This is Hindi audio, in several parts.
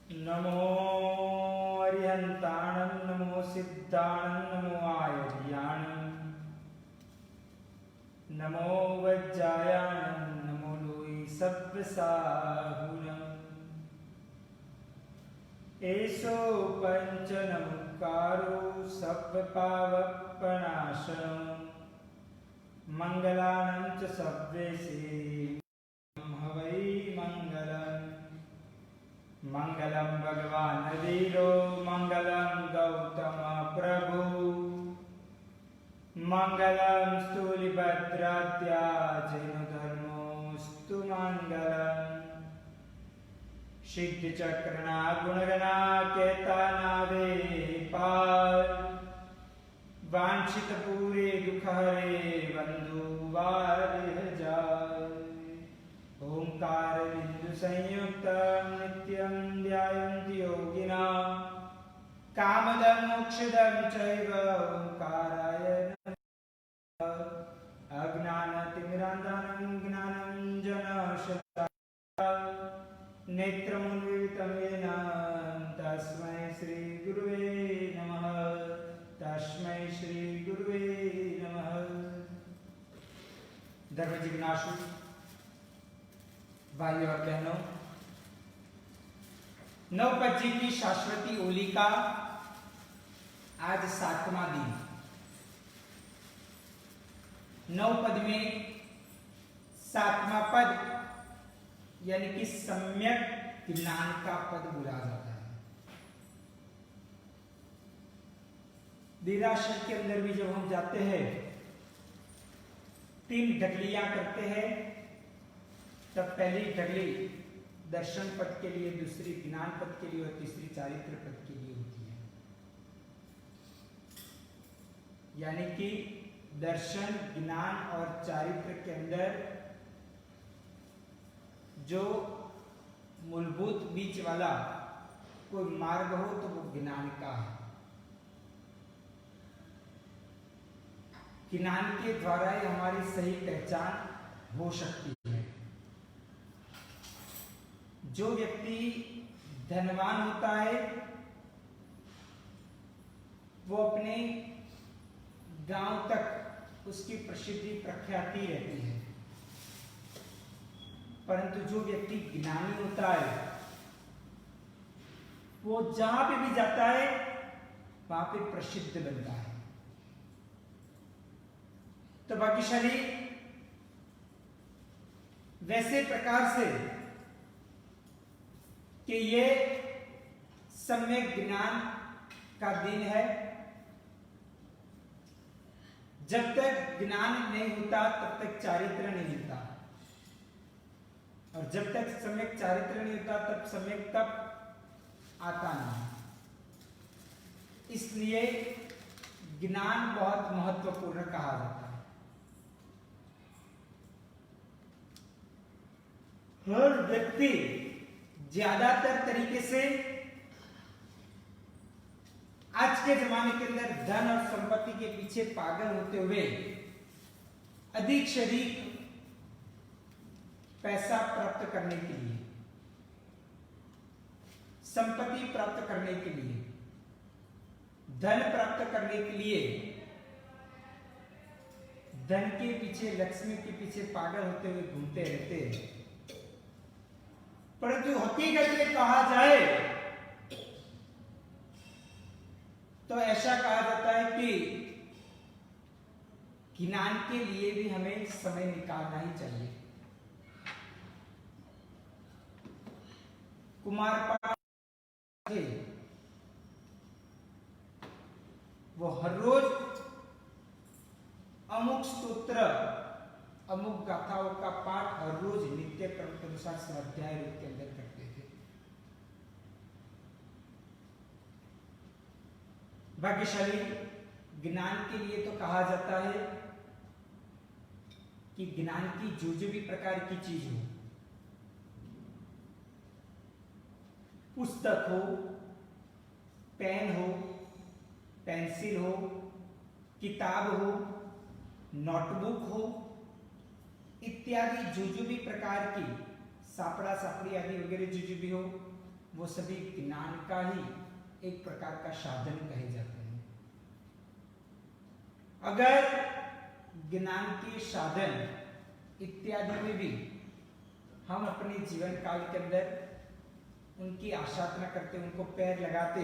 नमो अरिहंताणं नमो सिद्धाणं नमो आयर्याणं नमो वज्रायाणं नमो लोई सब्बसाहुणं एषो पंच नमोकारो सब्बपावपनाशनं मंगलानं च सब्बेसे हवै मंगलम् मंगलम भगवान वीरो मंगलम गौतम प्रभु मंगलम स्थूलिभद्रात्याजैन धर्मोस्तु मंगलम सिद्ध चक्रना गुणगणा केतनावे पार वांछित पूरे दुख हरे बंधु वारिह जाय ओंकार बिंदु संयुक्त नित्यं ध्यायन्ति योगिनां कामदं मोक्षदं चैव ओंकाराय नमः अज्ञानतिमिरान्धनं ज्ञानञ्जनशलाकया नेत्रमुन्मीलितं येन तस्मै श्रीगुरुवे नमः तस्मै श्रीगुरुवे नमः। धर्मजिज्ञासु भाइयों और बहनों, नवपद जी की शाश्वती ओली का आज 7वां दिन। नवपद में 7वां पद यानी कि सम्यक ज्ञान का पद बोला जाता है। देरासर के अंदर भी जब हम जाते हैं 3 ढकलियां करते हैं, तब पहली ढगली दर्शन पद के लिए, दूसरी ज्ञान पद के लिए और तीसरी चारित्र पद के लिए होती है। यानी कि दर्शन, ज्ञान और चारित्र के अंदर जो मूलभूत बीच वाला कोई मार्ग हो तो वो ज्ञान का है। ज्ञान के द्वारा ही हमारी सही पहचान हो सकती है। जो व्यक्ति धनवान होता है वो अपने गांव तक उसकी प्रसिद्धि प्रख्याति रहती है, परंतु जो व्यक्ति ज्ञानी होता है वो जहां पे भी जाता है वहां पे प्रसिद्ध बनता है। तो भाग्यशाली वैसे प्रकार से कि ये सम्यक ज्ञान का दिन है। जब तक ज्ञान नहीं होता तब तक चारित्र नहीं होता, और जब तक सम्यक चारित्र नहीं होता तब सम्यक तप आता नहीं। इसलिए ज्ञान बहुत महत्वपूर्ण कहा जाता है। हर व्यक्ति ज्यादातर तरीके से आज के जमाने के अंदर धन और संपत्ति के पीछे पागल होते हुए अधिक से अधिक पैसा प्राप्त करने के लिए, संपत्ति प्राप्त करने के लिए, धन प्राप्त करने के लिए धन के पीछे, लक्ष्मी के पीछे पागल होते हुए घूमते रहते हैं। परंतु हकीकत में कहा जाए तो ऐसा कहा जाता है कि ज्ञान के लिए भी हमें समय निकालना ही चाहिए। कुमारपाल वो हर रोज अमुक स्तोत्र, अमुक गाथाओं का पाठ हर रोज नित्य क्रम के अनुसार स्वाध्याय रूप के अंदर करते थे। भाग्यशाली ज्ञान के लिए तो कहा जाता है कि ज्ञान की जो भी प्रकार की चीज हो, पुस्तक हो, पेन हो, पेंसिल हो, किताब हो, नोटबुक हो, इत्यादि जो भी प्रकार की सापड़ा सापड़ी आदि वगैरह जो भी हो, वो सभी ज्ञान का ही एक प्रकार का साधन कहे जाते हैं। अगर ज्ञान के साधन इत्यादि में भी हम अपने जीवन काल के अंदर उनकी आसाधना करते, उनको पैर लगाते,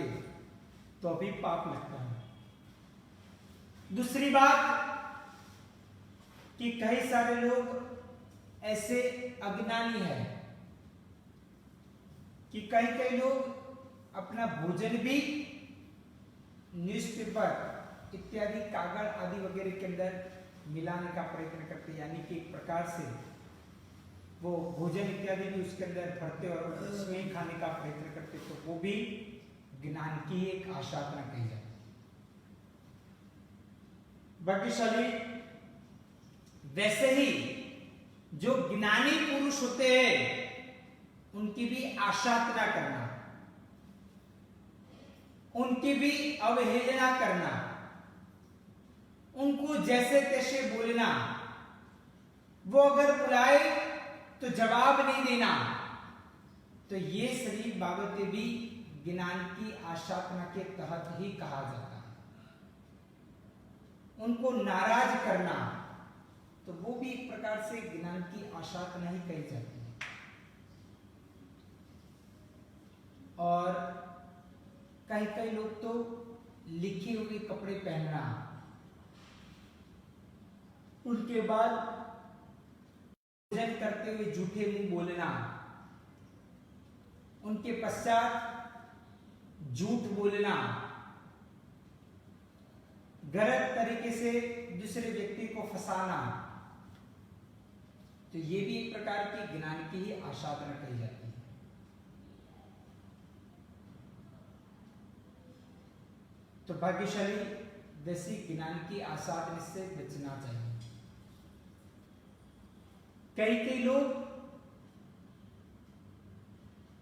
तो अभी पाप लगता है। दूसरी बात कि कई सारे लोग ऐसे अज्ञानी हैं कि कई लोग अपना भोजन भी न्यूज़पेपर इत्यादि कागज आदि वगैरह के अंदर मिलाने का प्रयत्न करते, यानी कि एक प्रकार से वो भोजन इत्यादि भी उसके अंदर भरते और उसमें ही खाने का प्रयत्न करते, तो वो भी ज्ञान की एक आसाधना कही जाती है। भाग्यशाली वैसे ही जो ज्ञानी पुरुष होते हैं उनकी भी आसाधना करना, उनकी भी अवहेलना करना, उनको जैसे तैसे बोलना, वो अगर बुलाए तो जवाब नहीं देना, तो ये सभी बाबतें भी ज्ञान की आसाधना के तहत ही कहा जाता है। उनको नाराज करना, तो वो भी एक प्रकार से ज्ञान की आसाधना ही कही जाती है। और कई लोग तो लिखे हुए कपड़े पहनना, उनके बाद भोजन करते हुए झूठे मुंह बोलना, उनके पश्चात झूठ बोलना, गलत तरीके से दूसरे व्यक्ति को फंसाना, तो ये भी एक प्रकार की ज्ञान की ही आसाधना कही जाती है। तो भाग्यशाली वैसी ज्ञान की आसाधना से बचना चाहिए। कई लोग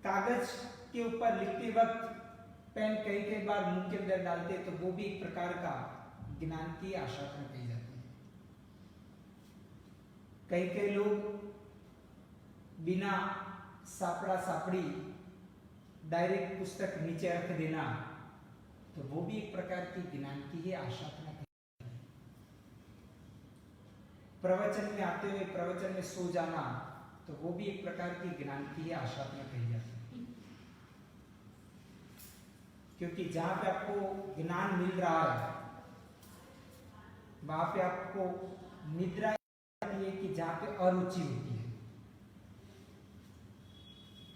कागज के ऊपर लिखते वक्त पेन कई बार मुंह के अंदर डालते, तो वो भी एक प्रकार का ज्ञान की आसाधना कही जाती है। कई लोग बिना सापड़ा सापड़ी डायरेक्ट पुस्तक नीचे रख देना, तो वो भी एक प्रकार की ज्ञान की ही आसाधना। प्रवचन में आते हुए प्रवचन में सो जाना, तो वो भी एक प्रकार की ज्ञान की ही आसाधना कही जाती है। क्योंकि जहां पे आपको ज्ञान मिल रहा है वहां पे आपको निद्रा आती है कि जहां पे अरुचि होती है।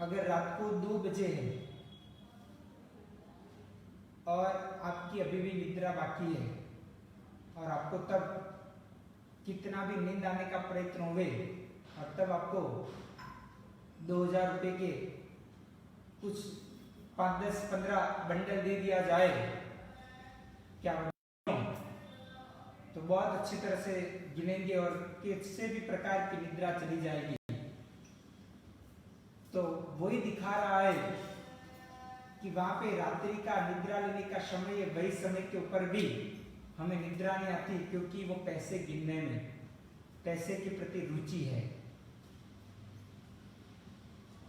अगर रात को 2 बजे है और आपकी अभी भी निद्रा बाकी है और आपको तब कितना भी नींद आने का प्रयत्न हुए और तब आपको 2000 रुपए के कुछ 5, 10, 15 बंडल दे दिया जाए, क्या तो बहुत अच्छी तरह से गिनेंगे और किसी भी प्रकार की निद्रा चली जाएगी। तो वही दिखा रहा है कि वहां पे रात्रि का निद्रा लेने का समय है, वही समय के ऊपर भी हमें निद्रा नहीं आती, क्योंकि वो पैसे गिनने में, पैसे के प्रति रुचि है।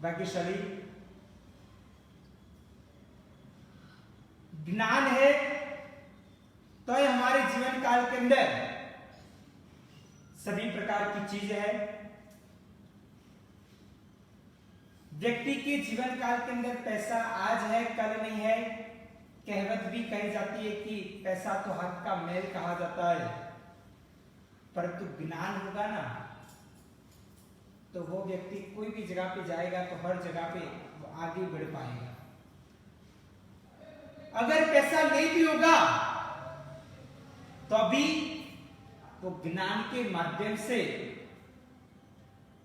भाग्यशाली ज्ञान है तो हमारे जीवन काल के अंदर सभी प्रकार की चीजें है। व्यक्ति के जीवन काल के अंदर पैसा आज है कल नहीं है। कहावत भी कही जाती है कि पैसा तो हाथ का मैल कहा जाता है, परंतु ज्ञान होगा ना तो वो व्यक्ति कोई भी जगह पे जाएगा तो हर जगह पे वो आगे बढ़ पाएगा। अगर पैसा नहीं भी होगा तो अभी वो ज्ञान के माध्यम से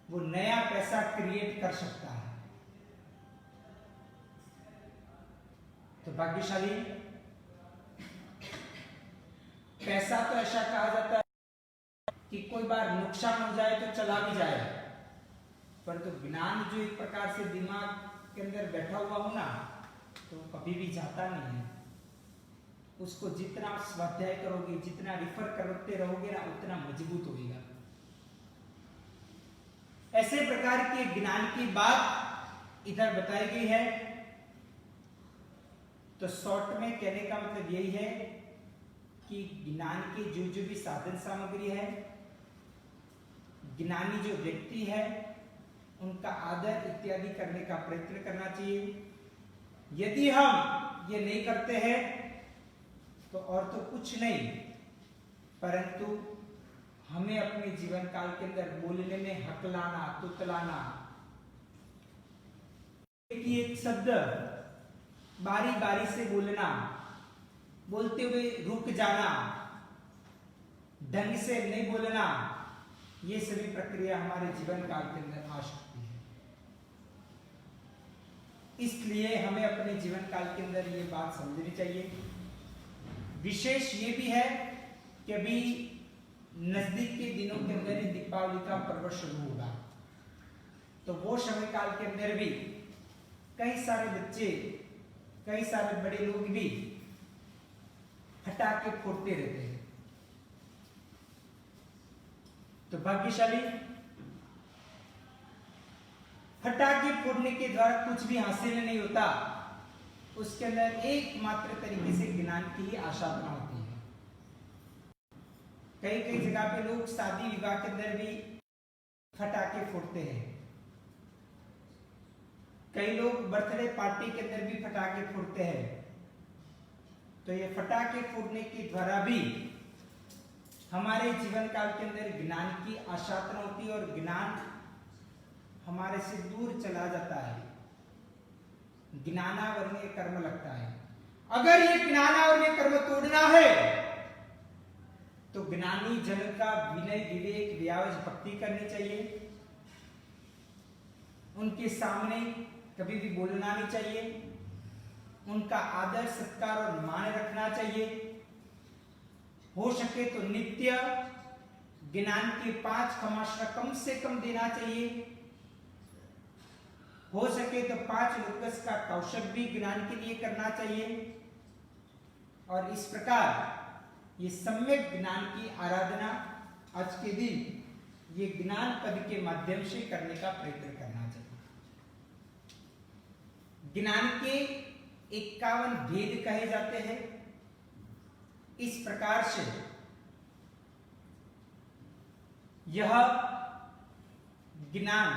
वो नया पैसा क्रिएट कर सकता है। तो भाग्यशाली पैसा तो ऐसा कहा जाता है कि कोई बार नुकसान हो जाए तो चला भी जाए, परंतु ज्ञान जो एक प्रकार से दिमाग के अंदर बैठा हुआ हो ना तो कभी भी जाता नहीं है। उसको जितना स्वाध्याय करोगे, जितना रिफर करते रहोगे ना, उतना मजबूत होगा। ऐसे प्रकार के ज्ञान की बात इधर बताई गई है तो शॉर्ट में कहने का मतलब यही है कि ज्ञान के जो भी साधन सामग्री है, ज्ञानी जो व्यक्ति है, उनका आदर इत्यादि करने का प्रयत्न करना चाहिए। यदि हम ये नहीं करते हैं तो और तो कुछ नहीं, परंतु हमें अपने जीवन काल के अंदर बोलने में हकलाना, तुतलाना, एक शब्द बारी बारी से बोलना, बोलते हुए रुक जाना, ढंग से नहीं बोलना, ये सभी प्रक्रिया हमारे जीवन काल के अंदर आ सकती है। इसलिए हमें अपने जीवन काल के अंदर ये बात समझनी चाहिए। विशेष ये भी है कि अभी नजदीक के दिनों के अंदर ही दीपावली का पर्व शुरू होगा, तो वो समय काल के अंदर भी कई सारे बच्चे, कई सारे बड़े लोग भी पटाखे फोड़ते रहते हैं। तो भाग्यशाली पटाखे फोड़ने के द्वारा कुछ भी हासिल नहीं होता, उसके अंदर एकमात्र तरीके से ज्ञान की ही आशादना होती है। कई कई जगह पे लोग शादी विवाह के अंदर भी पटाखे फोड़ते हैं, कई लोग बर्थडे पार्टी के अंदर भी पटाखे फोड़ते हैं। तो ये पटाखे फोड़ने के द्वारा भी हमारे जीवन काल के अंदर ज्ञान की आशादना होती है और ज्ञान हमारे से दूर चला जाता है, ज्ञानावर्णीय कर्म लगता है। अगर ये ज्ञानावर्णीय कर्म तोड़ना है तो ज्ञानी जन का विनय, विवेक, व्यावज भक्ति करनी चाहिए। उनके सामने कभी भी बोलना नहीं चाहिए, उनका आदर सत्कार और मान रखना चाहिए। हो सके तो नित्य ज्ञान के 5 खमाश्रा कम से कम देना चाहिए। हो सके तो 5 लोकस का कौशक भी ज्ञान के लिए करना चाहिए। और इस प्रकार ये सम्यक ज्ञान की आराधना आज के दिन ये ज्ञान पद के माध्यम से करने का प्रयत्न करना चाहिए। ज्ञान के 51 भेद कहे जाते हैं। इस प्रकार से यह ज्ञान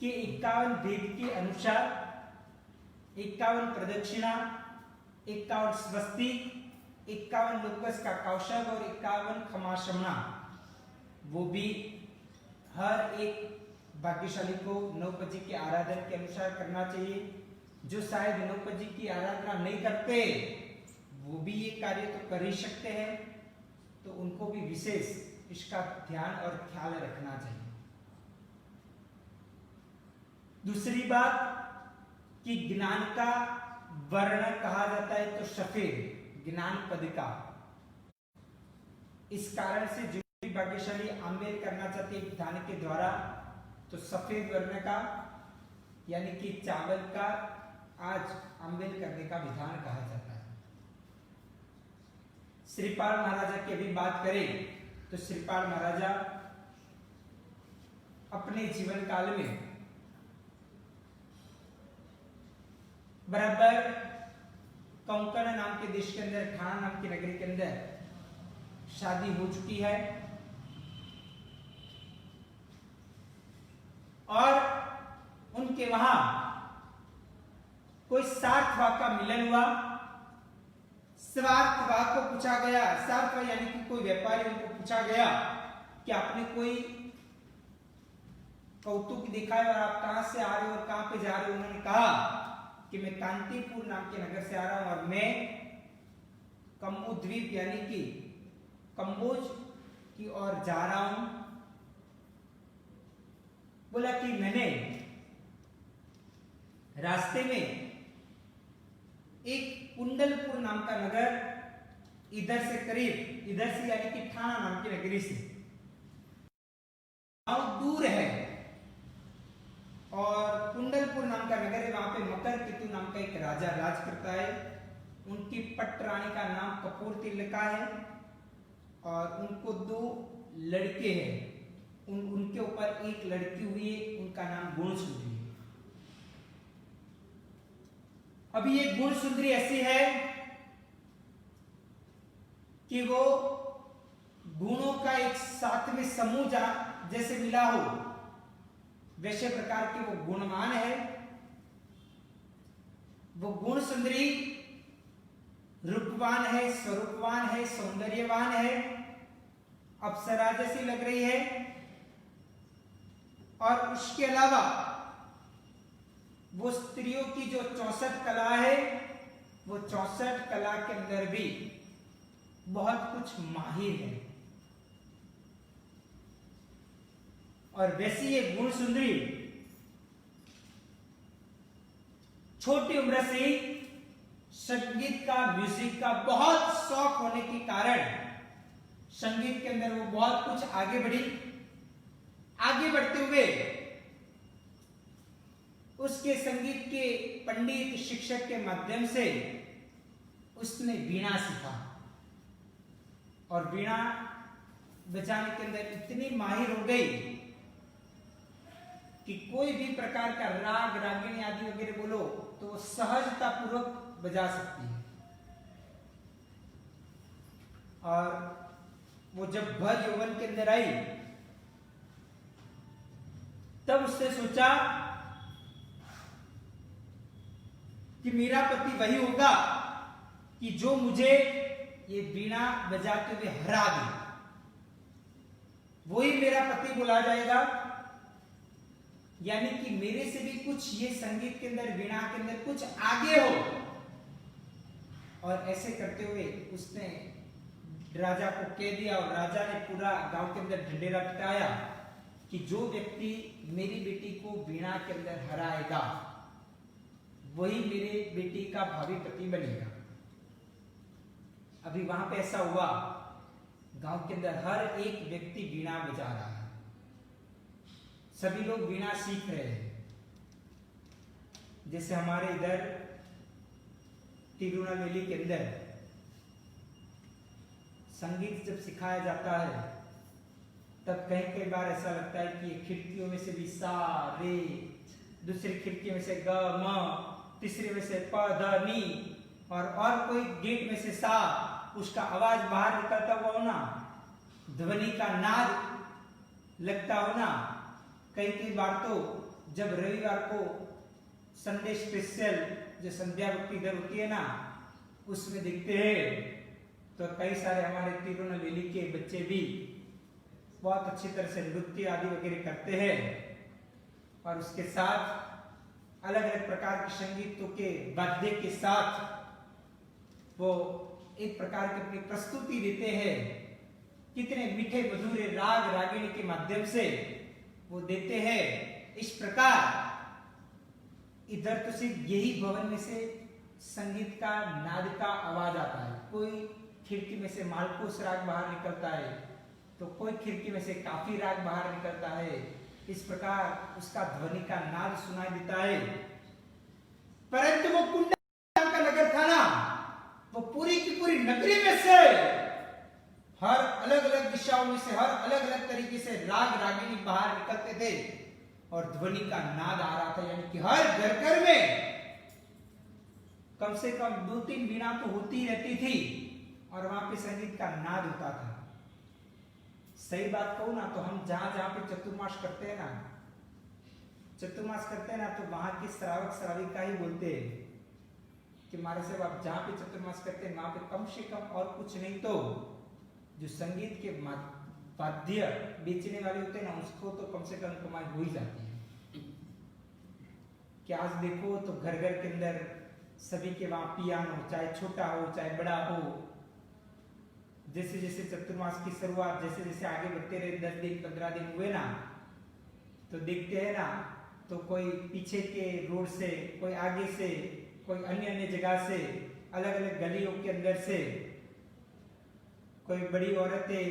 के 51 भेद के अनुसार 51 प्रदक्षिणा, 51 स्वस्तिक, 51 लोकस का कौशल और 51 क्षमाशमना, वो भी हर एक भाग्यशाली को नौपजी के आराधन के अनुसार करना चाहिए। जो शायद नौपजी की आराधना नहीं करते वो भी ये कार्य तो कर ही सकते हैं, तो उनको भी विशेष इसका ध्यान और ख्याल रखना चाहिए। दूसरी बात कि ज्ञान का वर्ण कहा जाता है तो सफेद ज्ञान पद का। इस कारण से जो भी भाग्यशाली आंबेल करना चाहते हैं विधान के द्वारा, तो सफेद वर्ण का यानी कि चावल का आज आंबेल करने का विधान कहा जाता है। श्रीपाल महाराजा की अभी बात करें तो श्रीपाल महाराजा अपने जीवन काल में बराबर कोंकण नाम के देश के अंदर, ठाणा नाम की नगरी के अंदर शादी हो चुकी है और उनके वहां कोई स्वार्थभाव का मिलन हुआ। स्वार्थभाव को पूछा गया, स्वार्थ यानी कि कोई व्यापारी, उनको पूछा गया कि आपने कोई कौतुक दिखाया और आप कहां से आ रहे हो और कहां पे जा रहे हो। उन्होंने कहा कि मैं कांतिपुर नाम के नगर से आ रहा हूं और मैं कम्बुद्वीप यानी कि कंबोज की ओर जा रहा हूं। बोला कि मैंने रास्ते में एक कुंडलपुर नाम का नगर, इधर से करीब, इधर से यानी कि ठाणा नाम की नगरी से बहुत दूर है और कुंडलपुर नाम का नगर है, वहां पे मकर केतु नाम का एक राजा राज करता है। उनकी पट रानी का नाम कपूरतिलका है और उनको 2 लड़के हैं। उनके ऊपर एक लड़की हुई है, उनका नाम गुणसुंदरी है। अभी ये गुण सुंदरी ऐसी है कि वो गुणों का एक साथ में समूह जैसे मिला हो, वैसे प्रकार के वो गुणवान है। वो गुण सुंदरी रूपवान है, स्वरूपवान है, सौंदर्यवान है, अप्सरा जैसी लग रही है। और उसके अलावा वो स्त्रियों की जो 64 कला है, वो 64 कला के अंदर भी बहुत कुछ माहिर है। और वैसी ये गुण सुंदरी छोटी उम्र से ही संगीत का, म्यूजिक का बहुत शौक होने के कारण संगीत के अंदर वो बहुत कुछ आगे बढ़ी। आगे बढ़ते हुए उसके संगीत के पंडित शिक्षक के माध्यम से उसने वीणा सीखा और वीणा बजाने के अंदर इतनी माहिर हो गई कि कोई भी प्रकार का राग, रागिणी आदि वगैरह बोलो तो वो सहजता पूर्वक बजा सकती है। और वो जब भर यौवन के अंदर आई तब उसने सोचा कि मेरा पति वही होगा कि जो मुझे ये वीणा बजाते हुए हरा दे, वही मेरा पति बोला जाएगा। यानी कि मेरे से भी कुछ ये संगीत के अंदर, वीणा के अंदर कुछ आगे हो। और ऐसे करते हुए उसने राजा को कह दिया और राजा ने पूरा गांव के अंदर ढंढेरा पिटाया कि जो व्यक्ति मेरी बेटी को वीणा के अंदर हराएगा वही मेरे बेटी का भावी पति बनेगा। अभी वहां पे ऐसा हुआ, गांव के अंदर हर एक व्यक्ति वीणा बजा रहा है, सभी लोग वीणा सीख रहे हैं। जैसे हमारे इधर तिरुनेलवेली के अंदर संगीत जब सिखाया जाता है तब कई बार ऐसा लगता है कि खिड़कियों में से भी सा रे, दूसरी खिड़की में से ग म, तीसरे में से प ध नी, और कोई गेट में से सा, उसका आवाज बाहर निकलता हुआ हो ना, ध्वनि का नाद लगता हो ना। कई बार तो जब रविवार को संडे स्पेशल जो संध्या भक्ति इधर होती है ना, उसमें दिखते हैं तो कई सारे हमारे तिरुनेलवेली के बच्चे भी बहुत अच्छी तरह से नृत्य आदि वगैरह करते हैं। और उसके साथ अलग अलग प्रकार के संगीतों के वाद्य के साथ वो एक प्रकार की अपनी प्रस्तुति देते हैं। कितने मीठे मधुरे राग रागिणी के माध्यम से वो देते हैं। इस प्रकार इधर तो सिर्फ यही भवन में से संगीत का, नाद का आवाज आता है। कोई खिड़की में से मालकोस राग बाहर निकलता है तो कोई खिड़की में से काफी राग बाहर निकलता है। इस प्रकार उसका ध्वनि का नाद सुनाई देता है। परंतु वो कुंडा का नगर था ना, वो पूरी की पूरी नगरी में से हर अलग अलग दिशाओं में से, हर अलग अलग तरीके से राग रागिनी बाहर निकलते थे और ध्वनि का नाद आ रहा था। यानी कि हर घर घर में कम से कम 2-3 वीणा तो होती ही रहती थी और वहां पे संगीत का नाद होता था। सही बात कहूं ना तो हम जहां जहां पे चतुर्मास करते हैं ना, तो वहां के श्रावक श्राविका ही बोलते हैं कि महाराज साहब आप जहां पे चतुर्मास करते हैं वहां पे कम से कम और कुछ नहीं तो जो संगीत के वाद्य बेचने वाले होते हैं ना, उसको तो कम से कम कमाई हो ही जाती है। कि आज देखो तो घर घर के अंदर सभी के वहां पियानो, चाहे छोटा हो चाहे बड़ा हो, जैसे जैसे चतुर्मास की शुरुआत जैसे जैसे आगे बढ़ते रहे, 10 दिन 15 दिन हुए ना, तो देखते हैं ना तो कोई पीछे के रोड से, कोई आगे से, कोई अन्य अन्य जगह से, अलग अलग गलियों के अंदर से कोई बड़ी औरतें,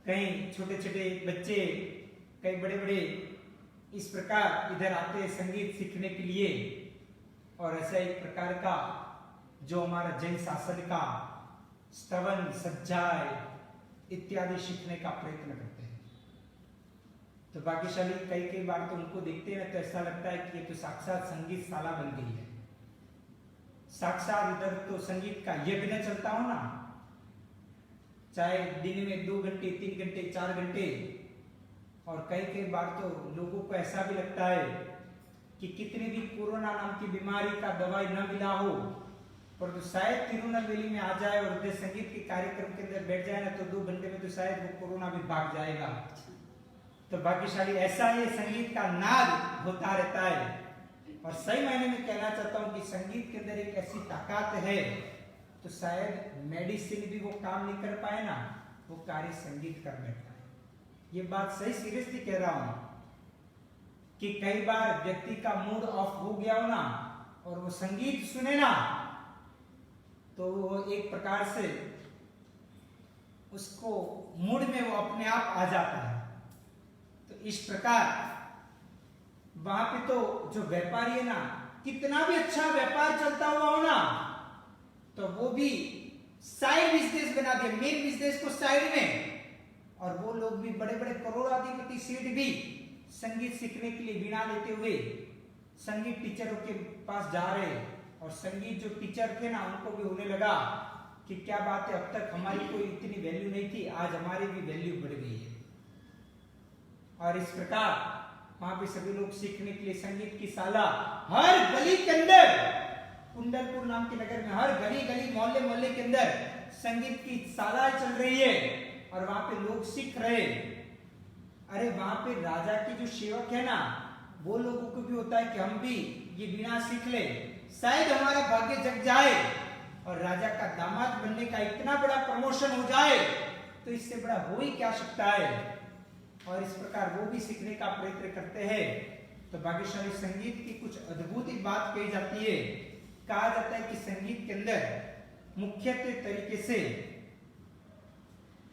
कहीं छोटे छोटे बच्चे, कई बड़े बड़े इस प्रकार इधर आते हैं संगीत सीखने के लिए। और ऐसा एक प्रकार का जो हमारा जैन शासन का स्तवन, सज्जाय इत्यादि सीखने का प्रयत्न करते हैं। तो भाग्यशाली कई बार तो उनको देखते हैं तो ऐसा लगता है कि ये तो साक्षात संगीत शाला बन गई है। साक्षात इधर तो संगीत का यज्ञ चलता हो ना, चाहे दिन में 2 घंटे 3 घंटे 4 घंटे, और कई कई बार तो लोगों को ऐसा भी लगता है कि कितनी भी कोरोना नाम की बीमारी का दवाई न मिला हो, पर तो शायद तिरुनेलवेली में आ जाए और उधर संगीत के कार्यक्रम के अंदर बैठ जाए ना, तो 2 घंटे में तो शायद वो कोरोना भी भाग जाएगा। तो भाग्यशाली ऐसा ये संगीत का नाद होता रहता है। और सही मायने में कहना चाहता हूं कि संगीत के अंदर एक ऐसी ताकत है, तो शायद मेडिसिन भी वो काम नहीं कर पाए ना, वो कार्य संगीत कर बैठा है। ये बात सही सीरियसली कह रहा हूं कि कई बार व्यक्ति का मूड ऑफ हो गया हो ना, और वो संगीत सुने ना, तो वो एक प्रकार से उसको मूड में वो अपने आप आ जाता है। तो इस प्रकार वहां पे तो जो व्यापारी है ना, कितना भी अच्छा व्यापार चलता हुआ हो ना, तो वो भी साइड बिजनेस बना दिया, मेन बिजनेस को साइड में। और वो लोग भी बड़े बड़े करोड़ाधिपति सेठ भी संगीत सीखने के लिए वीणा लेते हुए संगीत टीचरों के पास जा रहे, और संगीत जो टीचर थे ना, उनको भी होने लगा कि क्या बात है, अब तक हमारी कोई इतनी वैल्यू नहीं थी, आज हमारी भी वैल्यू बढ़ गई है। और इस प्रकार वहां पे सभी लोग सीखने के लिए संगीत की शाला हर गली के अंदर, कुंडलपुर नाम के नगर में हर गली गली मोहल्ले मोहल्ले के अंदर संगीत की शालाएं चल रही है, और वहां पे लोग सीख रहे। अरे वहां पे राजा के जो सेवक है ना, वो लोगों को भी होता है कि हम भी ये वीणा सीख ले, शायद हमारा भाग्य जग जाए और राजा का दामाद बनने का इतना बड़ा प्रमोशन हो जाए, तो इससे बड़ा हो ही क्या सकता है। और इस प्रकार वो भी सीखने का प्रयत्न करते हैं। तो भाग्यशाली संगीत की कुछ अद्भुत ही बात कही जाती है। कहा जाता है कि संगीत के अंदर मुख्यतः तरीके से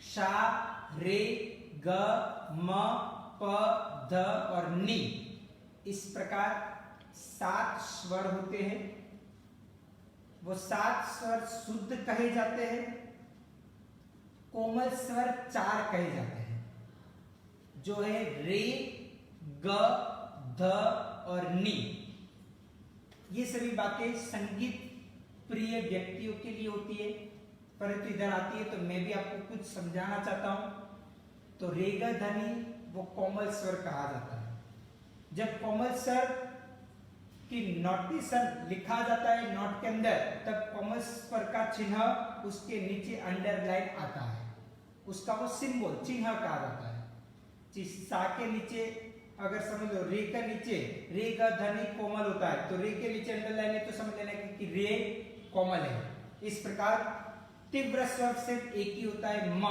शा, रे, ग, म, प, ध और नी, इस प्रकार 7 स्वर होते हैं। वो 7 स्वर शुद्ध कहे जाते हैं, कोमल स्वर 4 कहे जाते हैं, जो है रे, ग, ध और नी। ये सभी बातें संगीत प्रिय व्यक्तियों के लिए होती है, परंतु इधर आती है तो मैं भी आपको कुछ समझाना चाहता हूं। तो रे, ग, ध, नी वो कोमल स्वर कहा जाता है। जब कोमल स्वर की नोटेशन लिखा जाता है नोट के अंदर, तब कोमल स्वर का चिन्ह उसके नीचे अंडरलाइन आता है, उसका वो सिंबल चिन्ह कहा जाता है। सा के नीचे अगर समझ लो, रे के नीचे रे का ध्वनि कोमल होता है, तो रे के नीचे अंडरलाइन है, तो समझ लेना कि रे कोमल है। इस प्रकार तीव्र स्वर सिर्फ एक ही होता है म,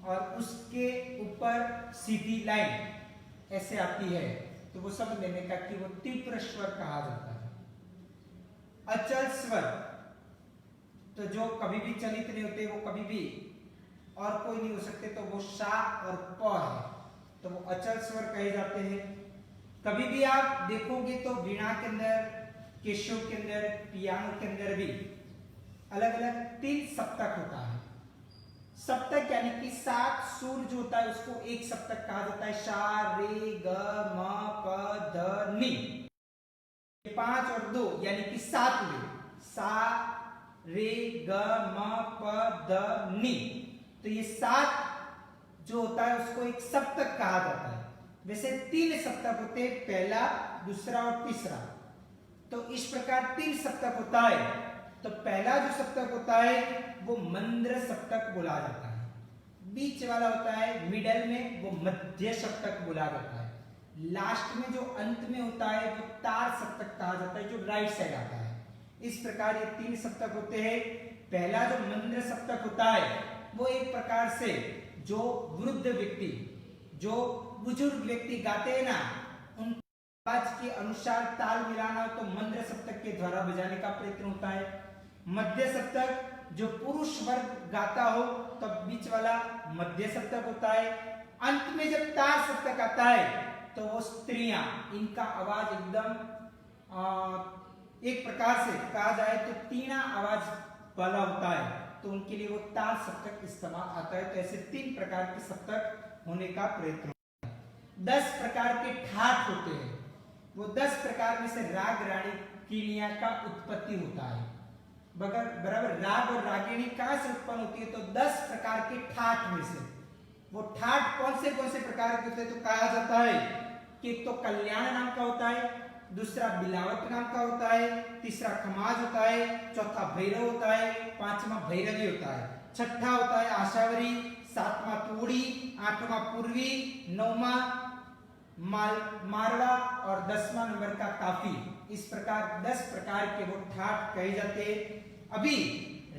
और उसके ऊपर सीधी लाइन ऐसे आती है, तो वो समझ लेने का कि वो तीव्र स्वर कहा जाता है। अचल स्वर तो जो कभी भी चलित नहीं होते, वो कभी भी और कोई नहीं हो सकते, तो वो शा और प है, तो वो अचल स्वर कहे जाते हैं। कभी भी आप देखोगे तो वीणा के अंदर, केशव के अंदर, पियानो के अंदर भी अलग अलग 3 सप्तक होता है। सप्तक यानी कि 7 सुर जो होता है उसको एक सप्तक कहा जाता है। शा, रे, ग, म, प, ध, नी। 5 और 2 यानी कि 7 हुए, सा, रे, ग, म, प, ध, नी। तो ये 7 जो होता है उसको एक सप्तक कहा जाता है। वैसे 3 सप्तक होते हैं, पहला, दूसरा और तीसरा। तो इस प्रकार 3 सप्तक होता है। तो पहला जो सप्तक होता है वो मंद्र सप्तक बोला जाता है, बीच वाला होता है मिडल में वो मध्य सप्तक बोला जाता है, लास्ट में जो अंत में होता है वो तार सप्तक कहा जाता है, जो राइट साइड आता है। इस प्रकार ये 3 सप्तक होते हैं। पहला जो मंद्र सप्तक होता है वो एक प्रकार से जो वृद्ध व्यक्ति, जो बुजुर्ग व्यक्ति गाते हैं ना, उन आवाज के अनुसार ताल मिलाना हो तो मंद्र सप्तक के द्वारा बजाने का प्रयत्न होता है। मध्य सप्तक जो पुरुष वर्ग गाता हो तब बीच वाला मध्य सप्तक होता है। अंत में जब तार सप्तक आता है तो वो स्त्रियां, इनका आवाज एकदम एक प्रकार से कहा जाए तो तीना आवाज वाला होता है, तो उनके लिए वो तार सप्तक इस्तेमाल आता है। तो ऐसे 3 प्रकार के सप्तक होने का प्रयत्न होता है। 10 प्रकार के ठाट होते हैं। वो 10 प्रकार में से राग राणी कीनिया का उत्पत्ति होता है। बराबर राग और रागिणी कहां से उत्पन्न होती है? तो 10 प्रकार के ठाट में से। वो ठाट कौन से प्रकार के होते हैं? तो कहा जाता है कि एक तो कल्याण नाम का होता है, दूसरा बिलावट नाम का होता है, तीसरा खमाज होता है, चौथा भैरव होता है, पांचवा भैरवी होता है, छठा होता है आशावरी, सातवां तूड़ी, आठवां पूर्वी, नौवां मारवा और 10वां नंबर का काफी। इस प्रकार 10 प्रकार के वो ठाट कहे जाते हैं। अभी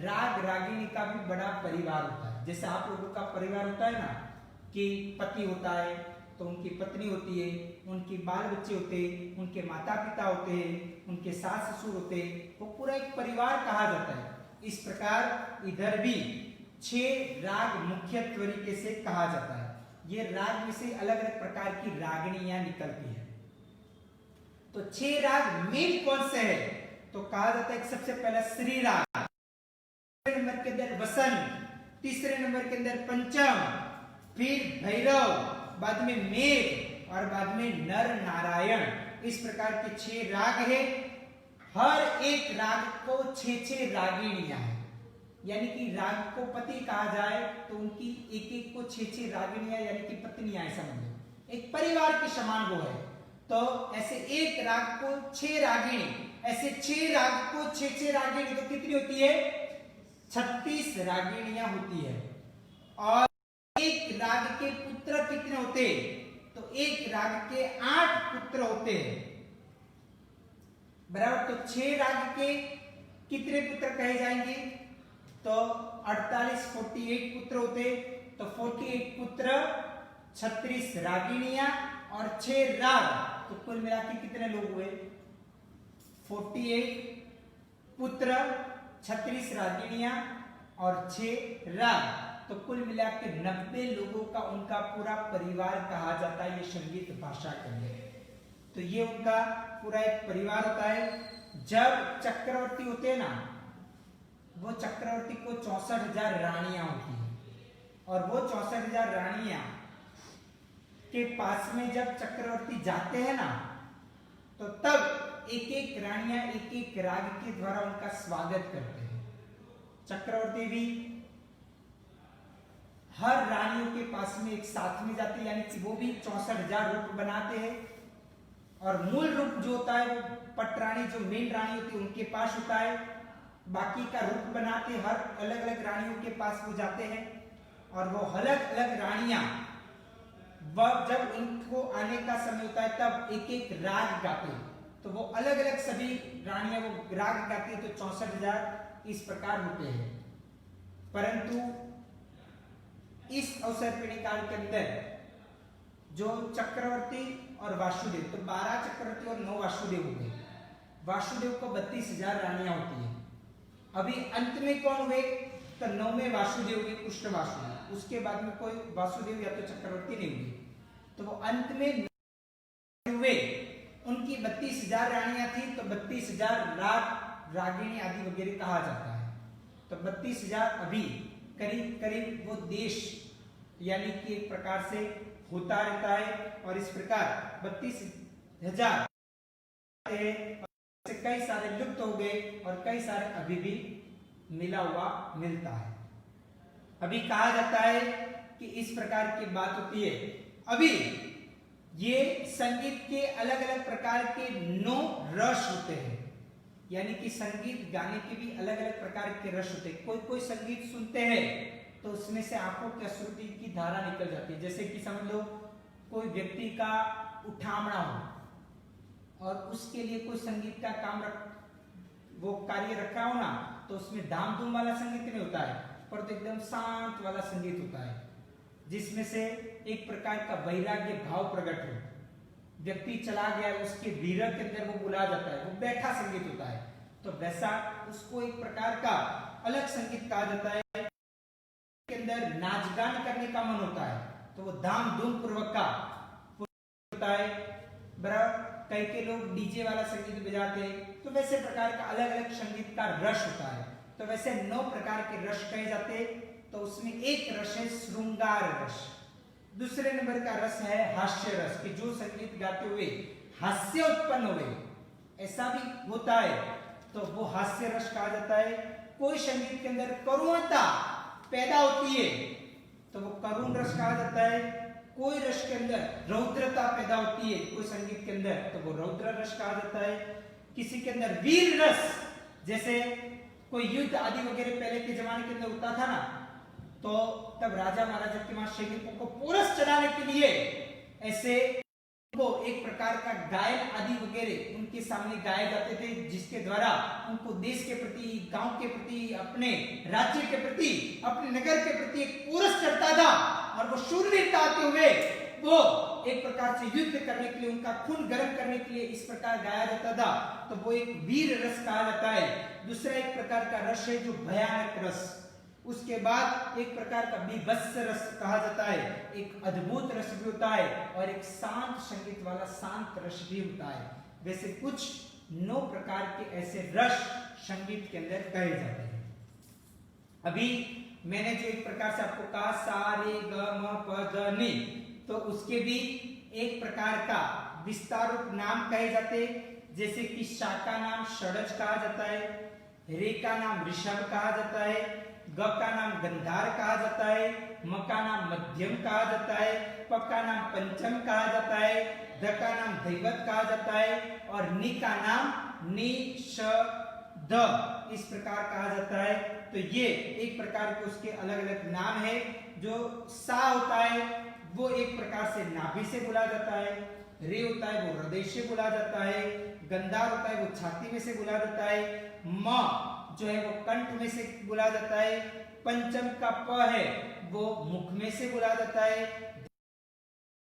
राग रागिणी का भी बड़ा परिवार होता है। जैसे आप लोगों का परिवार होता है ना, कि पति होता है तो उनकी पत्नी होती है, उनके बाल बच्चे होते हैं, उनके माता पिता होते हैं, उनके सास ससुर होते हैं, वो पूरा एक परिवार कहा जाता है। इस प्रकार इधर भी 6 राग मुख्य तरीके से कहा जाता है। ये राग में से अलग अलग प्रकार की रागणियां निकलती है। तो 6 राग मेन कौन से है? तो कहा जाता है कि सबसे पहला श्री राग, दूसरे नंबर के अंदर वसंत, तीसरे नंबर के अंदर पंचम, फिर भैरव, बाद में मेघ और बाद में नर नारायण। इस प्रकार के 6 राग है। हर एक राग को 6 रागिणियां हैं, यानी कि राग को पति कहा जाए तो उनकी एक एक को 6 रागिणियां यानी कि पत्नियां, ऐसा समझो एक परिवार के समान वो है। तो ऐसे एक राग को 6 रागिणी, ऐसे 6 राग को 6 रागिणी, तो कितनी होती है? 36 रागिणियां होती है। और एक राग के पुत्र कितने होते? तो एक राग के 8 पुत्र होते हैं, बराबर। तो 6 राग के कितने पुत्र कहे जाएंगे? तो 48 पुत्र होते। तो 48 पुत्र, 36 रागिणियां और 6 राग, तो कुल मिला के कितने लोग हुए? 48 पुत्र, 36 रागिणियां और 6 राग, तो कुल मिला के 90 लोगों का उनका पूरा परिवार कहा जाता है। ये संगीत भाषा के अंदर, तो ये उनका पूरा एक परिवार होता है। जब चक्रवर्ती होते हैं ना, वो चक्रवर्ती को 64,000 रानियां होती हैं, और वो 64,000 रानियां के पास में जब चक्रवर्ती जाते हैं ना, तो तब एक एक रानियां एक एक राग के द्वारा उनका स्वागत करते हैं। चक्रवर्ती भी हर रानियों के पास में एक साथ में जाते हैं, यानी कि वो भी 64,000 रूप बनाते हैं। और मूल रूप जो होता है वो पटरानी, जो मेन रानी होती है, उनके पास होता है। बाकी का रूप बनाते हर अलग अलग रानियों के पास वो जाते हैं, और वो अलग अलग रानियां जब उनको आने का समय होता है तब एक एक राग गाते हैं। तो वो अलग अलग सभी रानियां वो राग गाती है, तो 64,000 इस प्रकार होते हैं। परंतु इस अवसर पीढ़ी काल के अंदर जो चक्रवर्ती और वासुदेव, तो 12 चक्रवर्ती और 9 वासुदेव होते हैं। वासुदेव को 32,000 रानियां होती है। अभी अंत में कौन हुए? तो 9वें वासुदेव हुए, कृष्ण वासुदेव। उसके बाद में कोई वासुदेव या तो चक्रवर्ती नहीं हुए। तो वो अंत में हुए, उनकी 32,000 रानियां थी, तो 32,000 राग रागिणी आदि वगैरह कहा जाता है। तो 32,000 अभी करीब करीब वो देश यानी कि एक प्रकार से होता रहता है। और इस प्रकार 32,000 कई सारे लुप्त हो गए और कई सारे अभी भी मिला हुआ मिलता है। अभी कहा जाता है कि इस प्रकार की बात होती है। अभी ये संगीत के अलग अलग प्रकार के 9 रस होते हैं, यानी कि संगीत गाने के भी अलग अलग प्रकार के रस होते हैं। कोई कोई संगीत सुनते हैं तो उसमें से आंखों की अश्रुति की धारा निकल जाती है। जैसे कि समझ लो कोई व्यक्ति का उठामणा हो और उसके लिए कोई संगीत का काम वो कार्य रखा हो ना, तो उसमें धाम धूम वाला संगीत नहीं होता है, पर तो एकदम शांत वाला संगीत होता है, जिसमें से एक प्रकार का वैराग्य भाव प्रकट हो। व्यक्ति चला गया, उसके वीरक के अंदर वो बुला जाता है, वो बैठा संगीत होता है। तो वैसा उसको एक प्रकार का अलग संगीत कहा जाता है। के अंदर नाच गान करने का मन होता है, तो वो धाम धूम पूर्वक का होता है। बराबर कई के लोग डीजे वाला संगीत बजाते हैं, तो वैसे प्रकार का अलग अलग संगीत का रस होता है। तो वैसे 9 प्रकार के रस कहे जाते हैं। तो उसमें एक रस है श्रृंगार रस, दूसरे नंबर का रस है हास्य रस, कि जो संगीत गाते हुए हास्य उत्पन्न हुए, ऐसा भी होता है। तो वो हास्य रस कहा जाता है। कोई संगीत के अंदर करुणता पैदा होती है तो वो करुण रस कहा जाता है। कोई रस के अंदर रौद्रता पैदा होती है कोई संगीत के अंदर तो वो रौद्र रस कहा जाता है। किसी के अंदर वीर रस, जैसे कोई युद्ध आदि वगैरह पहले के जमाने के अंदर होता था ना, तो तब राजा महाराजा के वहां सैनिकों को पोरस चढ़ाने के लिए ऐसे वो एक प्रकार का गायन आदि वगैरह उनके सामने गाए जाते थे, जिसके द्वारा उनको देश के प्रति, गांव के प्रति, अपने राज्य के प्रति, अपने नगर के प्रति एक पोरस चढ़ता था और वो शूरवीरता आते हुए वो एक प्रकार से युद्ध करने के लिए, उनका खून गर्म करने के लिए इस प्रकार गाया जाता था, तो वो एक वीर रस कहा जाता है। दूसरा एक प्रकार का रस है जो भयानक रस। उसके बाद एक प्रकार का बीभत्स रस कहा जाता है, एक अद्भुत रस भी होता है और एक शांत संगीत वाला शांत रस भी होता है। वैसे कुछ 9 प्रकार के ऐसे रस संगीत के अंदर कहे जाते हैं। अभी मैंने जो एक प्रकार से आपको कहा सा रे ग म प ध नि, तो उसके भी एक प्रकार का विस्तार रूप नाम कहे जाते हैं, जैसे कि सा का नाम षडज कहा जाता है, रे का नाम ऋषभ कहा जाता है, ग का नाम गंधार कहा जाता है, म का नाम मध्यम कहा जाता है, प का नाम पंचम कहा जाता है, ध का नाम दैवत कहा जाता है और नि का नाम नि श द इस प्रकार कहा जाता है। तो ये एक प्रकार के उसके अलग अलग नाम है। जो सा होता है वो एक प्रकार से नाभि से बोला जाता है, रे होता है वो हृदय से बोला जाता है, गंधार होता है वो छाती में से बोला जाता है, म जो है वो कंठ में से बोला जाता है, पंचम का प है वो मुख में से बोला जाता है,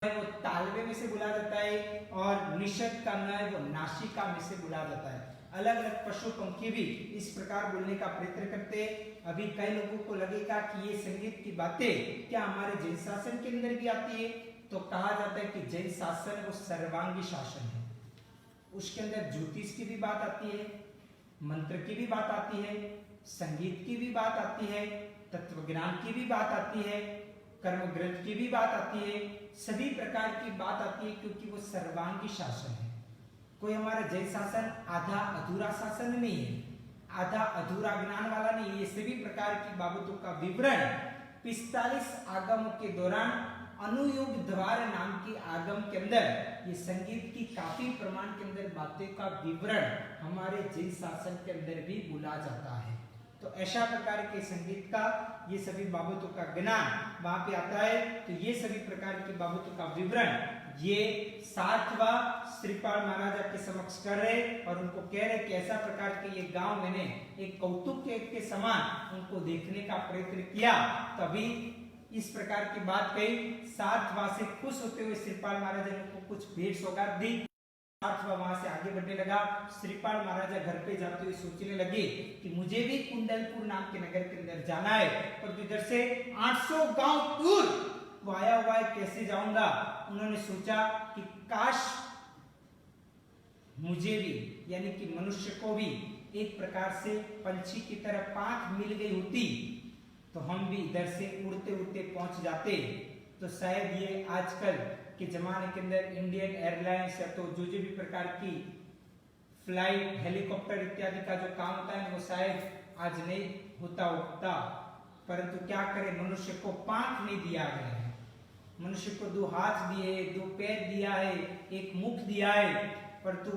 वो तालवे में से बोला जाता है और निषद का न है वो नासिका में से बोला जाता है। अलग अलग पशु पंखी भी इस प्रकार बोलने का प्रयत्न करते हैं। अभी कई लोगों को लगेगा कि ये संगीत की बातें क्या हमारे जैन शासन के अंदर भी आती है, तो कहा जाता है कि जैन शासन वो सर्वांगी शासन है। उसके अंदर ज्योतिष की भी बात आती है, मंत्र की भी बात आती है, संगीत की भी बात आती है, तत्वज्ञान की भी बात आती है, कर्म ग्रंथ की भी बात आती है, सभी प्रकार की बात आती है, क्योंकि वो सर्वांगी शासन है। कोई हमारा जैन शासन आधा अधूरा शासन नहीं है, आधा अधूरा ज्ञान वाला नहीं है। ये सभी प्रकार की बाबतों का विवरण 45 आगमों के दौरान अनुयोग द्वार नाम की आगम के अंदर ये संगीत की काफी प्रमाण के अंदर बातें का विवरण हमारे जैन शासन के अंदर भी बोला जाता है। तो ऐसा प्रकार के संगीत का ये सभी बाबतों का ज्ञान वहां पे आता है। तो ये सभी प्रकार की बाबतों का विवरण ये सार्थवा श्रीपाल महाराजा के समक्ष कर रहे और उनको कह रहे कि ऐसा प्रकार के ये गांव मैंने एक कौतुक के समान उनको देखने का प्रयत्न किया। तभी इस प्रकार की बात कही। सार्थवा से खुश होते हुए श्रीपाल महाराजा ने उनको कुछ भेंट सौगात दी। सार्थवा वहां से आगे बढ़ने लगा। श्रीपाल महाराजा घर पे जाते हुए सोचने लगे कि मुझे भी कुंडलपुर नाम के नगर के अंदर जाना है, पर इधर से 800 गांव दूर वो आया हुआ है, कैसे जाऊंगा। उन्होंने सोचा कि काश मुझे भी यानी कि मनुष्य को भी एक प्रकार से पंछी की तरह पांख मिल गई होती तो हम भी इधर से उड़ते उड़ते पहुंच जाते। तो शायद ये आजकल के जमाने के अंदर इंडियन एयरलाइंस या तो जो भी प्रकार की फ्लाइट, हेलीकॉप्टर इत्यादि का जो काम होता है वो शायद आज नहीं होता, परंतु क्या करें, मनुष्य को पांख नहीं दिया गया है। मनुष्य को 2 हाथ दिए, 2 पैर दिया है, 1 मुख दिया है, परंतु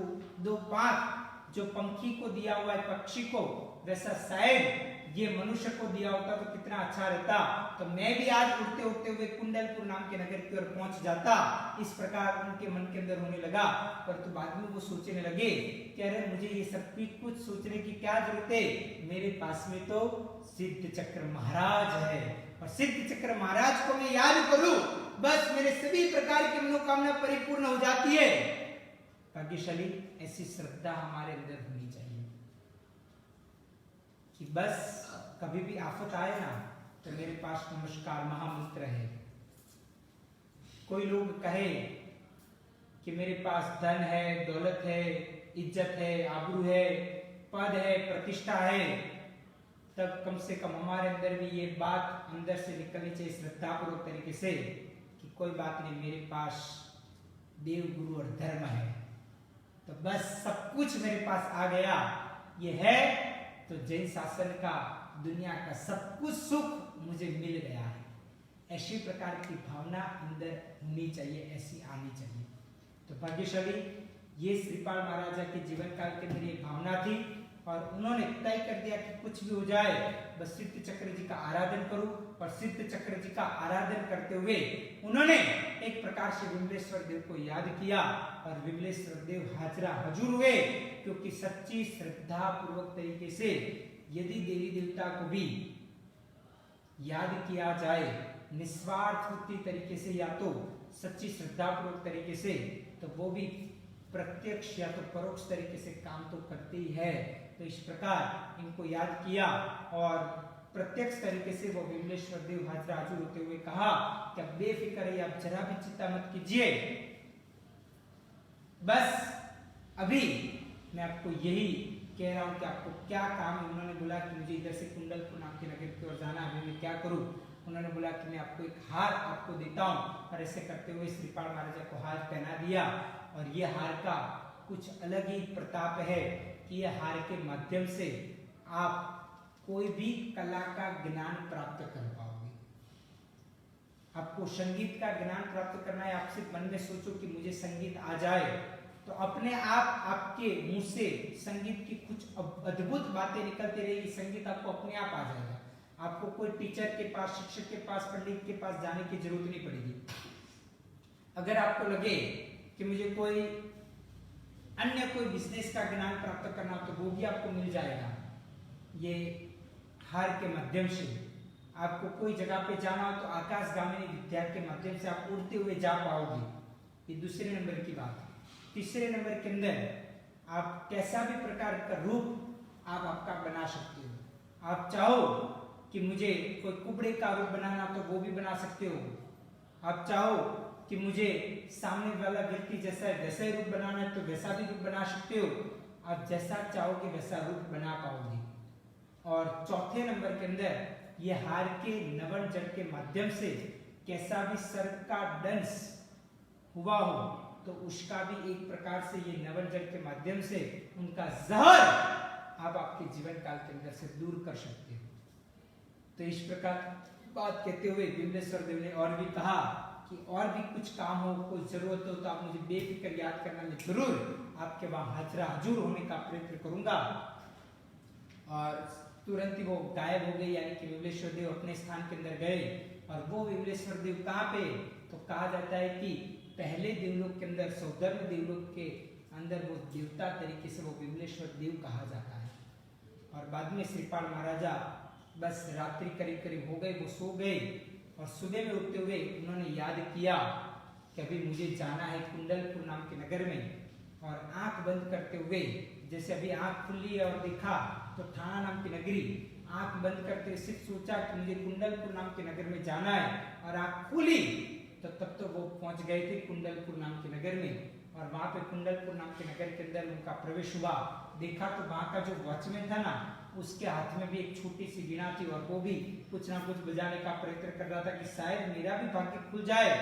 2 पांख जो पंखी को दिया हुआ है, पक्षी को, वैसा शायद ये मनुष्य को दिया होता तो कितना अच्छा रहता। तो मैं भी आज उड़ते उड़ते हुए कुंडलपुर नाम के नगर की ओर पहुंच जाता। इस प्रकार उनके मन के अंदर होने लगा। परंतु बाद में वो सोचने लगे कि अरे मुझे ये सब कुछ सोचने की क्या जरूरत है, मेरे पास में तो सिद्ध चक्र महाराज है और सिद्ध चक्र महाराज को मैं याद करूं, बस मेरे सभी प्रकार की मनोकामना परिपूर्ण हो जाती है। भाग्यशाली ऐसी श्रद्धा हमारे अंदर होनी चाहिए कि बस कभी भी आफत आए ना तो मेरे पास नमस्कार महामंत्र है। कोई लोग कहे कि मेरे पास धन है, दौलत है, इज्जत है, आबरू है, पद है, प्रतिष्ठा है, तब कम से कम हमारे अंदर भी ये बात अंदर से निकलनी चाहिए श्रद्धापूर्वक तरीके से कि कोई बात नहीं, मेरे पास देव गुरु और धर्म है, तो बस सब कुछ मेरे पास आ गया। ये है तो जैन शासन का दुनिया का सब कुछ सुख मुझे मिल गया है। ऐसी प्रकार की भावना अंदर होनी चाहिए, ऐसी आनी चाहिए। तो भाग्यशाली ये श्रीपाल महाराजा के जीवन काल के अंदर ये भावना थी और उन्होंने तय कर दिया कि कुछ भी हो जाए बस सिद्ध चक्र जी का आराधन करूं। और सिद्ध चक्र जी का आराधन करते हुए उन्होंने एक प्रकार से विमलेश्वर देव को याद किया और विमलेश्वर देव हाजरा हजूर हुए, क्योंकि सच्ची श्रद्धा पूर्वक तरीके से यदि देवी देवता को भी याद किया जाए निस्वार्थ वृत्ति तरीके से या तो सच्ची श्रद्धा पूर्वक तरीके से, तो वो भी प्रत्यक्ष या तो परोक्ष तरीके से काम तो करते ही है। तो इस प्रकार इनको याद किया और प्रत्यक्ष तरीके से वो विमलेश्वर देव हाजरा हजूर होते हुए कहा कि अब बेफिक्र है, आप जरा भी चिंता मत कीजिए, बस अभी मैं आपको यही कह रहा हूं कि आपको क्या काम है। उन्होंने बोला कि मुझे इधर से कुंडलपुर नाम के नगर की ओर जाना है, अभी मैं क्या करूं। उन्होंने बोला कि मैं आपको एक हार आपको देता हूं, और ऐसे करते हुए श्रीपाल महाराजा को हार पहना दिया। और ये हार का कुछ अलग ही प्रताप है कि यह हार के माध्यम से आप कोई भी कला का ज्ञान प्राप्त कर पाओगे। आपको संगीत का ज्ञान प्राप्त करना है, आप सिर्फ मन में सोचो कि मुझे संगीत आ जाए, तो अपने आप आपके मुंह से संगीत की कुछ अद्भुत बातें निकलती रहेगी। संगीत आपको अपने आप आ जाएगा, आपको कोई टीचर के पास, शिक्षक के पास, पंडित के पास जाने की जरूरत नहीं पड़ेगी। अगर आपको लगे कि मुझे कोई अन्य कोई बिजनेस का ज्ञान प्राप्त करना, तो वो भी आपको मिल जाएगा। ये हार के माध्यम से आपको कोई जगह पे जाना हो तो आकाशगामी विद्या के माध्यम से आप उड़ते हुए जा पाओगे। ये दूसरे नंबर की बात है। तीसरे नंबर के अंदर आप कैसा भी प्रकार का रूप आप आपका बना सकते हो। आप चाहो कि मुझे कोई कुबड़े का रूप बनाना, तो वो भी बना सकते हो। आप चाहो कि मुझे सामने वाला व्यक्ति जैसा है वैसा ही रूप बनाना है, तो वैसा भी रूप बना सकते हो। आप जैसा चाहोगे वैसा रूप बना पाओगे। और चौथे नंबर के अंदर ये हार के नवन जल के माध्यम से कैसा भी सर्प का दंश हुआ हो, तो उसका भी एक प्रकार से ये नवन जल के माध्यम से उनका जहर आप आपके जीवन काल के अंदर से दूर कर सकते हो। तो इस प्रकार बात कहते हुए विमलेश्वर देव ने और भी कहा कि और भी कुछ काम हो, कोई जरूरत हो, तो आप मुझे बेफिक्र याद करना, मैं जरूर आपके वहां हाजरा हजूर होने का प्रयत्न करूंगा। और तुरंत ही वो गायब हो गई, यानी कि विमलेश्वर देव अपने स्थान के अंदर गए। और वो विमलेश्वर देव कहाँ पे, तो कहा जाता है कि पहले देवलोक के अंदर, सौधर्म देवलोक के अंदर वो देवता तरीके से वो विमलेश्वर देव कहा जाता है। और बाद में श्रीपाल महाराजा बस रात्रि करीब करीब हो गए, वो सो गए। और सुबह में उठते हुए उन्होंने याद किया कि अभी मुझे जाना है कुंडलपुर नाम के नगर में। और आंख बंद करते हुए, जैसे अभी आंख खुली और देखा तो थाना नाम की नगरी, आंख बंद करते सिर्फ सोचा कि मुझे कुंडलपुर नाम के नगर में जाना है, और आंख खुली तो तब तो वो पहुंच गए थे कुंडलपुर नाम के नगर में। और वहां पे कुंडलपुर नाम के नगर के अंदर उनका प्रवेश हुआ। देखा तो वहां का जो वॉचमैन था ना, उसके हाथ में भी एक छोटी सी वीणा थी, और वो भी कुछ ना कुछ बजाने का प्रयत्न कर रहा था कि शायद मेरा भी भाग्य खुल जाए।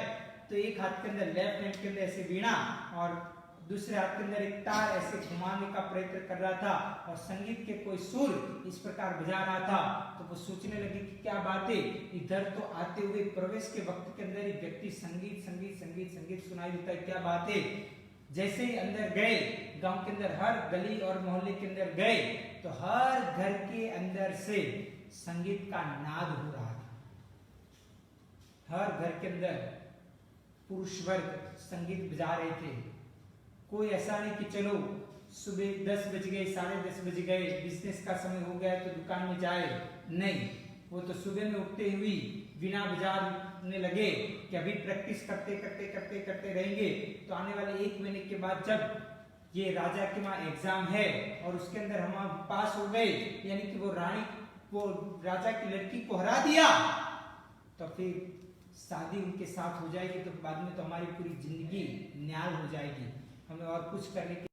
तो एक हाथ के अंदर, लेफ्ट हैंड के अंदर ऐसे वीणा, और दूसरे हाथ के अंदर एक तार ऐसे घुमाने का प्रयत्न कर रहा था, और संगीत के कोई सुर इस प्रकार बजा रहा था। तो वो सोचने लगे कि क्या बात है, इधर तो आते हुए प्रवेश के वक्त के अंदर ही व्यक्ति संगीत संगीत संगीत संगीत सुनाई देता है, क्या बात है। जैसे ही अंदर गए, गांव के अंदर हर गली और मोहल्ले के अंदर गए, तो हर घर के अंदर से संगीत का नाद हो रहा था। हर घर के अंदर पुरुष वर्ग संगीत बजा रहे थे। कोई ऐसा नहीं कि चलो सुबह 10 बज गए, 10:30 बज गए, बिजनेस का समय हो गया तो दुकान में जाए, नहीं। वो तो सुबह में उठते हुई बिना बजाने लगे कि अभी प्रैक्टिस करते करते करते करते रहेंगे, तो आने वाले 1 महीने के बाद जब ये राजा के वहां एग्जाम है और उसके अंदर हम पास हो गए, यानी कि वो रानी, वो राजा की लड़की को हरा दिया, तो फिर शादी उनके साथ हो जाएगी। तो बाद में तो हमारी पूरी जिंदगी न्याय हो जाएगी, हमें और कुछ करने की।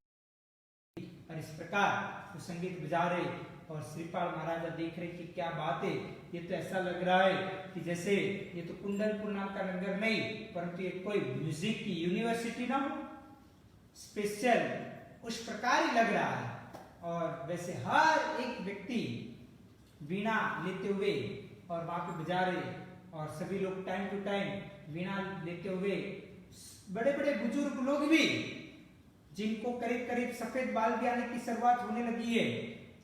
और इस प्रकार वो संगीत बजा रहे, और श्रीपाल महाराजा देख रहे कि क्या बात है, ये तो ऐसा लग रहा है कि जैसे ये तो कुंडलपुर नाम का नगर नहीं, परंतु ये कोई म्यूजिक की यूनिवर्सिटी ना हो, स्पेशल उस प्रकार ही लग रहा है। और वैसे हर एक व्यक्ति वीणा लेते हुए और वहां पे बजा रहे, और सभी लोग टाइम टू टाइम वीणा लेते हुए, बड़े बड़े बुजुर्ग लोग भी जिनको करीब करीब सफेद बाल भी आने की शुरुआत होने लगी है,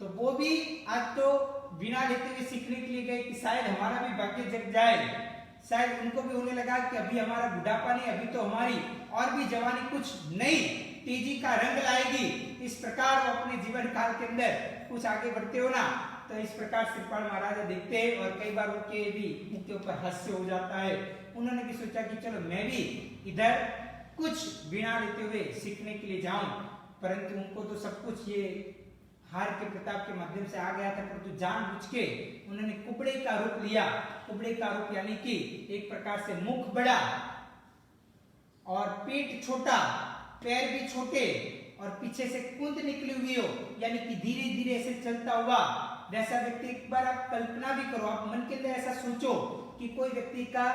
तो वो भी आज तो वीणा लेते हुए सीखने के लिए गए कि शायद हमारा भी भाग्य जग जाए। शायद उनको भी होने लगा कि अभी हमारा बुढ़ापा नहीं, अभी तो हमारी और भी जवानी कुछ नई तेजी का रंग लाएगी। इस प्रकार वो अपने जीवन काल के अंदर कुछ आगे बढ़ते हो ना, तो इस प्रकार श्रीपाल महाराज देखते हैं और कई बार उनके भी मुंह के ऊपर हास्य हो जाता है। उन्होंने भी सोचा कि चलो मैं भी इधर कुछ वीणा लेते हुए सीखने के लिए जाऊं, परंतु उनको तो सब कुछ ये हार के प्रताप के माध्यम से आ गया था, परंतु जानबूझ के उन्होंने कुबड़े का रूप लिया। कुबड़े का रूप यानी कि एक प्रकार से मुख बड़ा और पेट छोटा, पैर भी छोटे और पीछे से कुंद निकली हुई हो, यानी कि धीरे धीरे ऐसे चलता हुआ वैसा व्यक्ति। एक बार आप कल्पना भी करो, आप मन के अंदर ऐसा सोचो कि कोई व्यक्ति का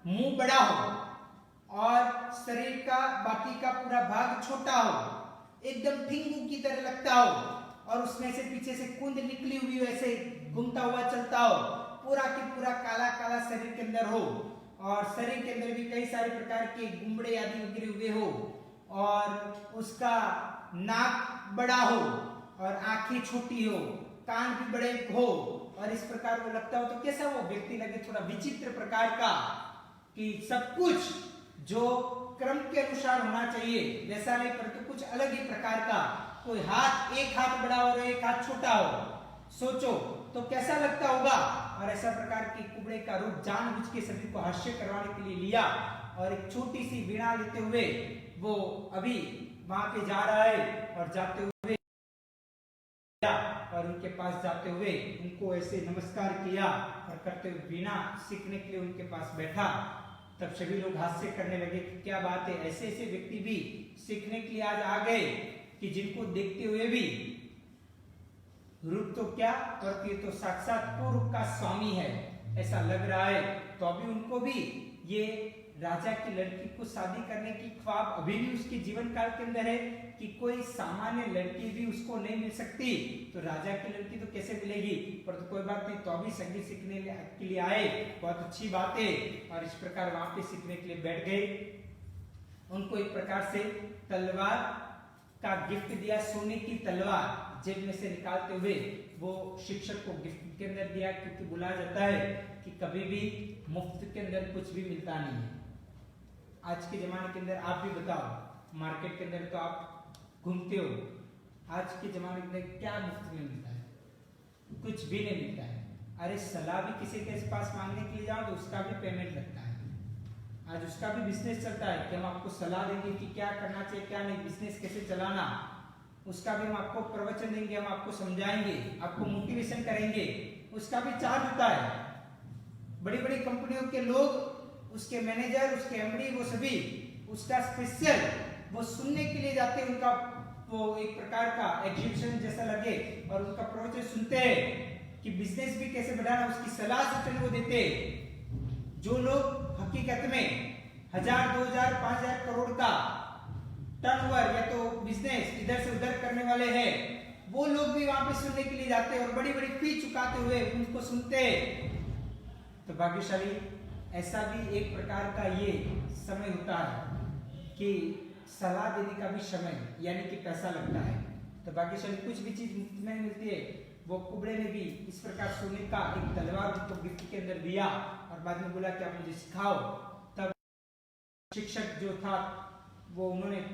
मुंह बड़ा हो और शरीर का बाकी का पूरा भाग छोटा हो, एकदम ठिंगू की तरह लगता हो, और उसमें से पीछे से कुंद निकली हुई हो, ऐसे घूमता हुआ चलता हो, पूरा की पूरा काला काला शरीर के अंदर हो, और शरीर के अंदर भी कई सारे प्रकार के गुमड़े आदि गिरे हुए हो, और उसका नाक बड़ा हो और आंखें छोटी हो, कान भी बड़े हो, और इस प्रकार वो लगता हो, तो कैसा वो व्यक्ति लगे? थोड़ा विचित्र प्रकार का, कि सब कुछ जो क्रम के अनुसार होना चाहिए वैसा नहीं, परंतु कुछ अलग ही प्रकार का। कोई हाथ, एक हाथ बड़ा हो और एक हाथ छोटा हो, सोचो तो कैसा लगता होगा। और ऐसा प्रकार की कुबड़े का रूप जानबूझ के सभी को हास्य करवाने के लिए लिया, और एक छोटी सी वीणा लेते हुए वो अभी वहां पे जा रहा है, और जाते हुए और उनके पास जाते हुए उनको ऐसे नमस्कार किया और करते हुए वीणा सीखने के लिए उनके पास बैठा। तब सभी लोग हास्य करने लगे कि क्या बात है, ऐसे ऐसे व्यक्ति भी सीखने के लिए आज आ गए कि जिनको देखते हुए भी रूप तो क्या, और ये तो साक्षात पूर्व का स्वामी है ऐसा लग रहा है। तो अभी उनको भी ये राजा की लड़की को शादी करने की ख्वाब अभी भी उसके जीवन काल के अंदर है कि कोई सामान्य लड़की भी उसको नहीं मिल सकती, तो राजा की लड़की तो कैसे मिलेगी। पर तो कोई बात नहीं, तो अभी संगीत सीखने के लिए आए, बहुत अच्छी बात है। और इस प्रकार वहां पे सीखने के लिए बैठ गए। उनको एक प्रकार से तलवार का गिफ्ट दिया, सोने की तलवार जेब में से निकालते हुए वो शिक्षक को गिफ्ट के अंदर दिया, क्योंकि बोला जाता है कि कभी भी मुफ्त के अंदर कुछ भी मिलता नहीं है। आज के जमाने के अंदर आप भी बताओ, मार्केट के अंदर तो आप घूमते हो, आज के जमाने के अंदर क्या मुफ्त में मिलता है? कुछ भी नहीं मिलता है। अरे सलाह भी किसी के पास मांगने के लिए जाओ तो उसका भी पेमेंट लगता है। आज उसका भी बिजनेस चलता है कि हम आपको सलाह देंगे कि क्या करना चाहिए क्या नहीं, बिजनेस कैसे चलाना, उसका भी हम आपको प्रवचन देंगे, हम आपको समझाएंगे, आपको मोटिवेशन करेंगे, उसका भी चार्ज होता है। बड़ी बड़ी कंपनियों के लोग, उसके मैनेजर, उसके एमडी, वो सभी उसका स्पेशल वो सुनने के लिए जाते हैं, उनका वो एक प्रकार का एग्जीबिशन जैसा लगे, और उनका प्रवचन सुनते हैं कि बिजनेस भी कैसे बढ़ाना, उसकी सलाह सूचन वो देते हैं। जो लोग हकीकत में 1000, 2000, 5000 करोड़ का टर्नओवर या तो बिजनेस इधर से उधर करने वाले हैं, वो लोग भी वहां पे सुनने के लिए जाते हैं और बड़ी बड़ी फी चुकाते हुए उनको सुनते हैं। तो भाग्यशाली ऐसा भी एक प्रकार का ये समय होता है कि सलाह देने का भी समय यानी कि पैसा लगता है। तो भाग्यशाली कुछ भी चीज मुफ्त में मिलती है। वो कुबड़े ने भी इस प्रकार सोने का एक तलवार उनको गिफ्ट के अंदर दिया और बाद में बोला कि आप मुझे सिखाओ। तब शिक्षक जो था वो उन्होंने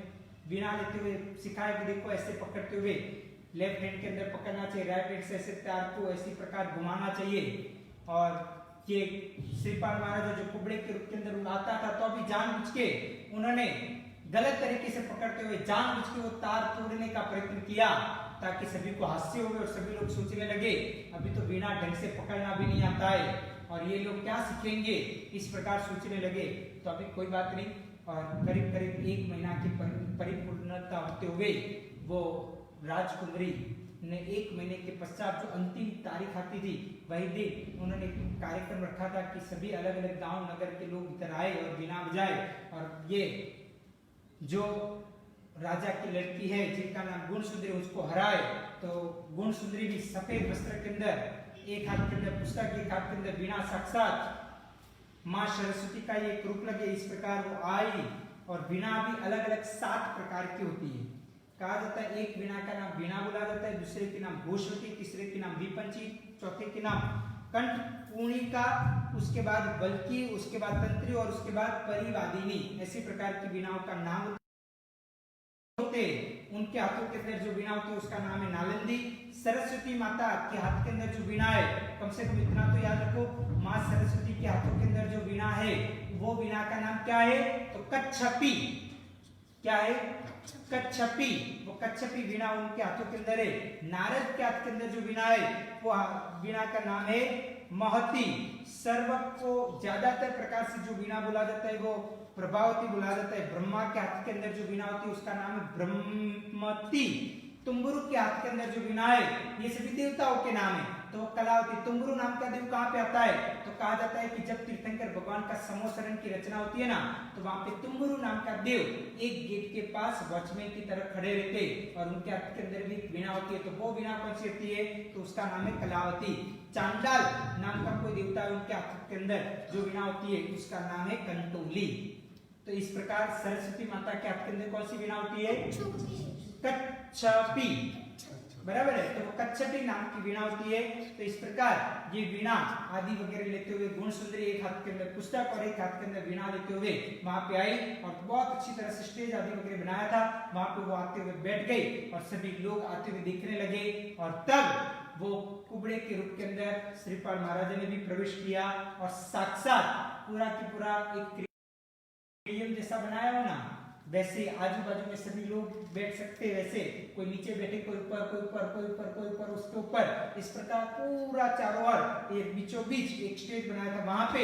वीणा लेते हुए सिखाया कि देखो ऐसे पकड़ते हुए लेफ्ट हैंड के अंदर पकड़ना चाहिए, राइट हैंड से ऐसे तार को ऐसी प्रकार घुमाना चाहिए। और ये श्रीपाल महाराज जो कुबड़े के रूप के अंदर उड़ाता था, तो अभी जानबूझ के उन्होंने गलत तरीके से पकड़ते हुए जानबूझ के वो तार तोड़ने का प्रयत्न किया ताकि सभी को हास्य हो और सभी लोग सोचने लगे अभी तो वीणा ढंग से पकड़ना भी नहीं आता है और ये लोग क्या सीखेंगे, इस प्रकार सोचने लगे। तो अभी कोई बात नहीं, और करीब करीब 1 महीना की परिपूर्णता होते हुए वो राजकुमारी ने 1 महीने के पश्चात जो अंतिम तारीख आती थी वही दिन उन्होंने कार्यक्रम रखा था कि सभी अलग अलग गांव नगर के लोग इधर आए और वीणा बजाए। और ये जो राजा की लड़की है जिनका नाम गुणसुंदरी, उसको हराए तो गुणसुंदरी भी सफेद वस्त्र के अंदर, एक हाथ के अंदर पुस्तक, एक हाथ के अंदर वीणा, साक्षात माँ सरस्वती का ये रूप लगे, इस प्रकार वो आई। और वीणा भी अलग अलग 7 प्रकार की होती है। कहा जाता है एक वीणा का नाम वीणा बोला जाता है, दूसरे के नाम घोषवती, तीसरे के नाम विपंची, चौथे के नाम कंठ पूर्णिका, उसके बाद बल्कि, उसके बाद तंत्री और उसके बाद परिवादिनी। ऐसी प्रकार की वीणाओं का नाम होते। उनके हाथों के अंदर जो वीणा होती है उसका नाम है नालंदी। सरस्वती माता के हाथ के अंदर जो वीणा है, कम से कम इतना तो याद रखो, माँ सरस्वती के हाथों के अंदर जो वीणा है वो वीणा का नाम क्या है? तो कच्छपी। क्या है? कच्छपी। वो कच्छपी वीणा उनके हाथों के अंदर है। नारद के हाथ के अंदर जो वीणा है वो वीणा का नाम है महती। सर्व को ज्यादातर प्रकार से जो वीणा बोला जाता है वो प्रभावती बोला जाता है। ब्रह्मा के हाथ के अंदर जो वीणा होती है उसका नाम है ब्रह्मती। तुम्बुरु के हाथ के अंदर जो वीणा है ये सभी देवताओं के नाम है। तो कलावती। तुम्बुरु नाम का देव कहाँ पे आता है? तो कहा जाता है कि जब तीर्थंकर भगवान का समोसरण की रचना होती है ना, तो वहां पे तुम्बुरु नाम का देव एक गेट के पास वॉचमैन की तरह खड़े रहते और उनके हाथ के अंदर भी वीणा होती है। तो वो वीणा कौन सी होती है? तो उसका नाम है कलावती। चांडाल नाम का कोई देवता है, उनके हाथ के अंदर जो वीणा होती है उसका नाम है कंटोली। तो इस प्रकार सरस्वती माता के हाथ के अंदर कौन सी वीणा होती है? कच्छपी। बराबर है। तो वो कच्छपी नाम की वीणा होती है। तो इस प्रकार ये वीणा आदि वगैरह लेते हुए गुणसुंदरी एक हाथ के अंदर पुस्तक और एक हाथ के अंदर वीणा लेते हुए वहां पे आई और बहुत अच्छी तरह से स्टेज आदि वगैरह बनाया था। वहां पे वो आते हुए बैठ गई और सभी लोग आते हुए देखने लगे। और तब वो कुबड़े के रूप के अंदर श्रीपाल महाराज ने भी प्रवेश किया और साक्षात पूरा की पूरा एक जैसा बनाया हो ना, वैसे आजू बाजू में सभी लोग बैठ सकते हैं। वैसे कोई नीचे बैठे, कोई ऊपर, कोई ऊपर, कोई ऊपर, कोई ऊपर, उसके ऊपर, इस प्रकार पूरा चारों ओर एक बीचों बीच एक स्टेज बनाया था। वहां पे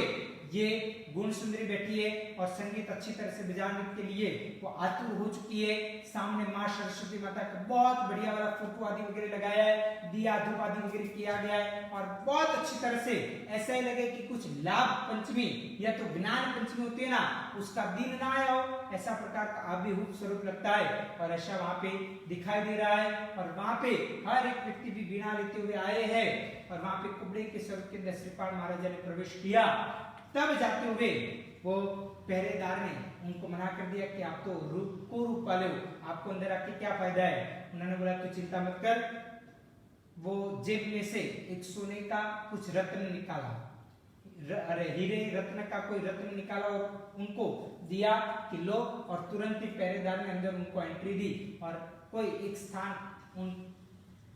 ये गुणसुंदरी बैठी है और संगीत अच्छी तरह से बजाने के लिए वो आतुर हो चुकी है। सामने माँ सरस्वती माता का बहुत बढ़िया वाला फोटो आदि वगैरह लगाया है, दिया धूप आदि वगैरह किया गया है और बहुत अच्छी तरह से ऐसा ही लगे कि कुछ लाभ पंचमी या तो ज्ञान पंचमी होती है ना, उसका दिन ना आया हो, ऐसा प्रकार का आविर्भूत स्वरूप लगता है। और ऐसा वहां पे दिखाई दे रहा है। और वहां पे हर एक व्यक्ति भी वीणा लेते हुए आए हैं और वहां पे कुबड़े के स्वरूप के अंदर श्रीपाल महाराज ने प्रवेश किया। तब जाते हुए वो पहरेदार ने उनको मना कर दिया कि आप तो रूप वाले हो, आपको अंदर आके क्या फायदा है। उन्होंने बोला तो चिंता मत कर। वो जेब में से एक सोने का कुछ रत्न निकाला, अरे हीरे रत्न का कोई रत्न निकाला और उनको दिया कि लो। और तुरंत ही पहरेदार ने अंदर उनको एंट्री दी और कोई एक स्थान उन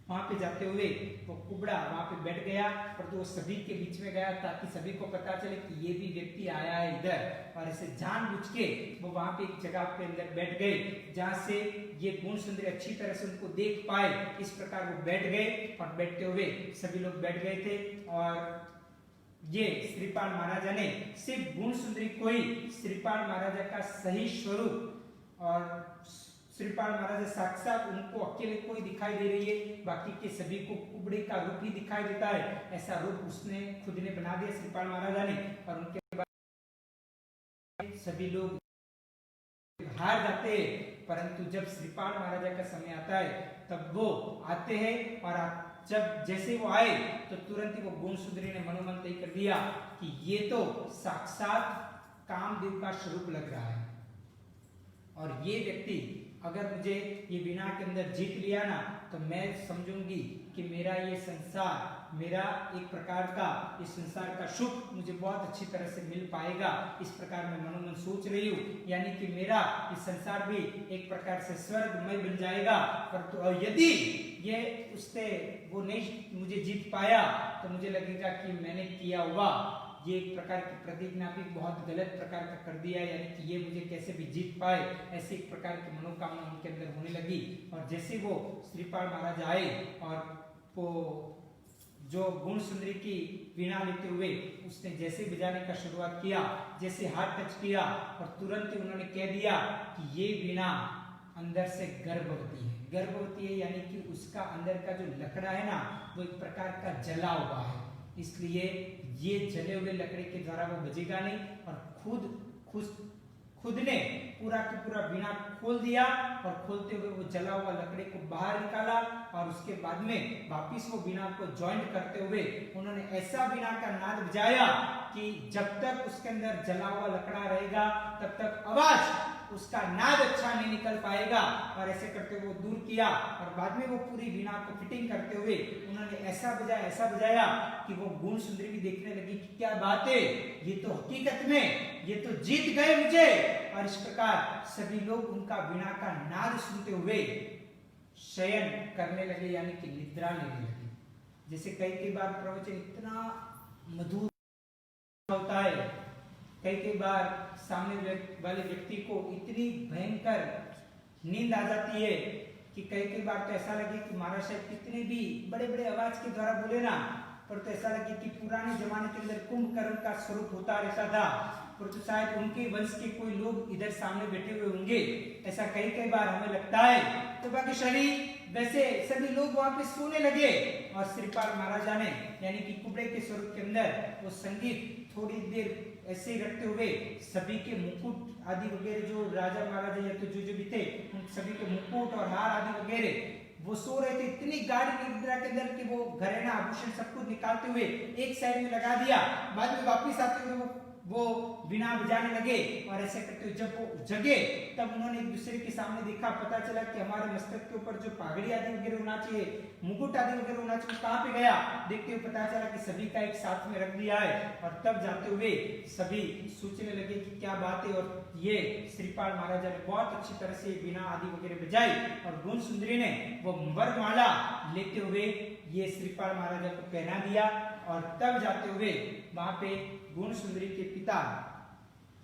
वहां पे जाते हुए वो कुबड़ा वहां पे बैठ गया और तो वो सभी के बीच में गया ताकि सभी को पता चले कि ये भी व्यक्ति आया है इधर। और ऐसे जानबूझ के वो वहां पे एक जगह पे अंदर बैठ गए जहां से ये गुणसुंदरी अच्छी तरह से उनको देख पाए। इस प्रकार वो बैठ गए और बैठते हुए सभी लोग बैठ गए थे। और ये श्रीपाल महाराजा ने सिर्फ गुणसुंदरी को ही श्रीपाल महाराजा का सही स्वरूप और श्रीपाल महाराज साक्षात उनको अकेले कोई दिखाई दे रही है, बाकी के सभी को कुबड़े का रूप ही दिखाई देता है। ऐसा रूप उसने खुद ने बना दिया श्रीपाल महाराजा ने। और उनके बाद सभी लोग हार जाते हैं, परंतु जब श्रीपाल महाराजा का समय आता है तब वो आते हैं। और जब जैसे वो आए तो तुरंत ही वो गुणसुंदरी ने मनोमन तय कर दिया कि ये तो साक्षात कामदेव का स्वरूप लग रहा है और ये व्यक्ति अगर मुझे ये वीणा के अंदर जीत लिया ना, तो मैं समझूंगी कि मेरा ये संसार, मेरा एक प्रकार का इस संसार का सुख मुझे बहुत अच्छी तरह से मिल पाएगा। इस प्रकार मैं मनोमन सोच रही हूँ, यानी कि मेरा इस संसार भी एक प्रकार से स्वर्गमय बन जाएगा। परंतु यदि ये उससे वो नहीं मुझे जीत पाया तो मुझे लगेगा कि मैंने किया हुआ ये एक प्रकार की प्रतिज्ञा भी बहुत गलत प्रकार का कर दिया, यानी कि ये मुझे कैसे भी जीत पाए, ऐसी एक प्रकार की मनोकामना उनके अंदर होने लगी। और जैसे वो श्रीपाल महाराज आए और वो जो गुणसुंदरी की वीणा लेते हुए उसने जैसे बजाने का शुरुआत किया, जैसे हाथ टच किया और तुरंत उन्होंने कह दिया कि ये वीणा अंदर से गर्भवती है। गर्भवती है यानी कि उसका अंदर का जो लकड़ा है ना वो एक प्रकार का जला हुआ है, इसलिए ये जले हुए लकड़ी के द्वारा वो बजेगा नहीं और खुद ने पूरा की पूरा वीणा खोल दिया और खोलते हुए वो जला हुआ लकड़ी को बाहर निकाला और उसके बाद में वापिस वो वीणा को ज्वाइंट करते हुए उन्होंने ऐसा वीणा का नाद बजाया कि जब तक उसके अंदर जला हुआ लकड़ा रहेगा तब तक आवाज उसका नाद अच्छा नहीं निकल पाएगा। और ऐसे करते हुए वो दूर किया और बाद में वो पूरी वीणा को फिटिंग करते हुए उन्होंने ऐसा बजाया कि वो गुण सुंदरी भी देखने लगी कि क्या बात है, ये तो हकीकत में ये तो जीत गए मुझे। और इस प्रकार सभी लोग उनका वीणा का नाद सुनते हुए शयन करने लगे, यानी कि निद्रा लेने लगे। जैसे कई बार प्रवचन इतना मधुर होता है, कई बार सामने वाले व्यक्ति को इतनी भयंकर नींद आ जाती है कि कई बार तो ऐसा लगे कि महाराज साहब कितने भी बड़े बड़े आवाज के द्वारा बोले ना, पर तो ऐसा लगे कि पुराने जमाने के अंदर कुंभकर्ण का स्वरूप होता रहता था, पर तो शायद उनके वंश के कोई लोग इधर सामने बैठे हुए होंगे, ऐसा कई बार हमें लगता है। तो बाकी शरीर वैसे सभी लोग वहां पे सोने लगे और श्रीपाल महाराजा ने यानी कि कुबड़े के स्वरूप के अंदर वो संगीत थोड़ी देर ऐसे ही रखते हुए सभी के मुकुट आदि वगैरह जो राजा महाराजा या तो जो भी थे उन सभी के मुकुट और हार आदि वगैरह वो सो रहे थे इतनी गाढ़ निद्रा के अंदर कि वो घरेना आभूषण सब कुछ निकालते हुए एक साइड में लगा दिया, बाद में वापिस आते हुए वो वीणा बजाने लगे। और ऐसे करते हुए जब वो जगे तब उन्होंने एक दूसरे के सामने देखा, पता चला कि हमारे मस्तक के ऊपर जो पागड़ी आदि वगैरह होना चाहिए, मुकुट आदि वगैरह होना चाहिए, कहाँ पे गया। देखते हुए पता चला कि सभी का एक साथ में रख दिया है। और तब जाते हुए सभी सोचने लगे कि क्या बात है। और ये श्रीपाल महाराजा ने बहुत अच्छी तरह से वीणा आदि वगैरह बजाई और गुण सुंदरी ने वो वरमाला लेते हुए ये श्रीपाल महाराजा को पहना दिया। और तब जाते हुए वहां पे गुण सुंदरी के पिता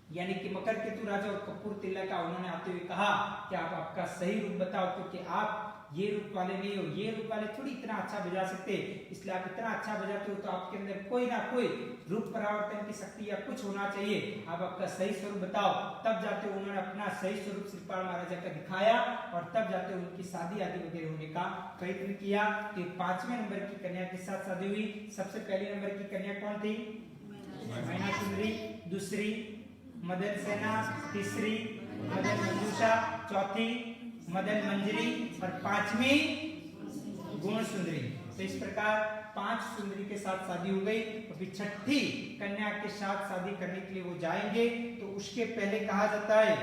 यानी कि मकर केतु राजा और कपूर तिल्ला का उन्होंने आते हुए कहा कि आप आपका सही रूप बताओ, क्योंकि आप ये रूप वाले नहीं हो, ये रूप वाले थोड़ी इतना अच्छा बजा सकते, इसलिए आप इतना अच्छा बजाते हो तो आपके अंदर कोई ना कोई रूप परिवर्तन की शक्ति या कुछ होना चाहिए, आप आपका सही स्वरूप बताओ। तब जाते हुए उन्होंने अपना सही स्वरूप श्रीपाल महाराजा का दिखाया और तब जाते हुए उनकी शादी आदि वगैरह होने का प्रयत्न किया। तो 5वें नंबर की कन्या के साथ शादी हुई। सबसे पहले नंबर की कन्या कौन थी? मैना सुंदरी, दूसरी मदन सेना, तीसरी मदन मंजूषा, चौथी मदन मंजरी और 5वीं गुण सुंदरी। तो इस प्रकार 5 सुंदरी के साथ शादी हो गई। अभी 6ठी कन्या के साथ शादी करने के लिए वो जाएंगे, तो उसके पहले कहा जाता है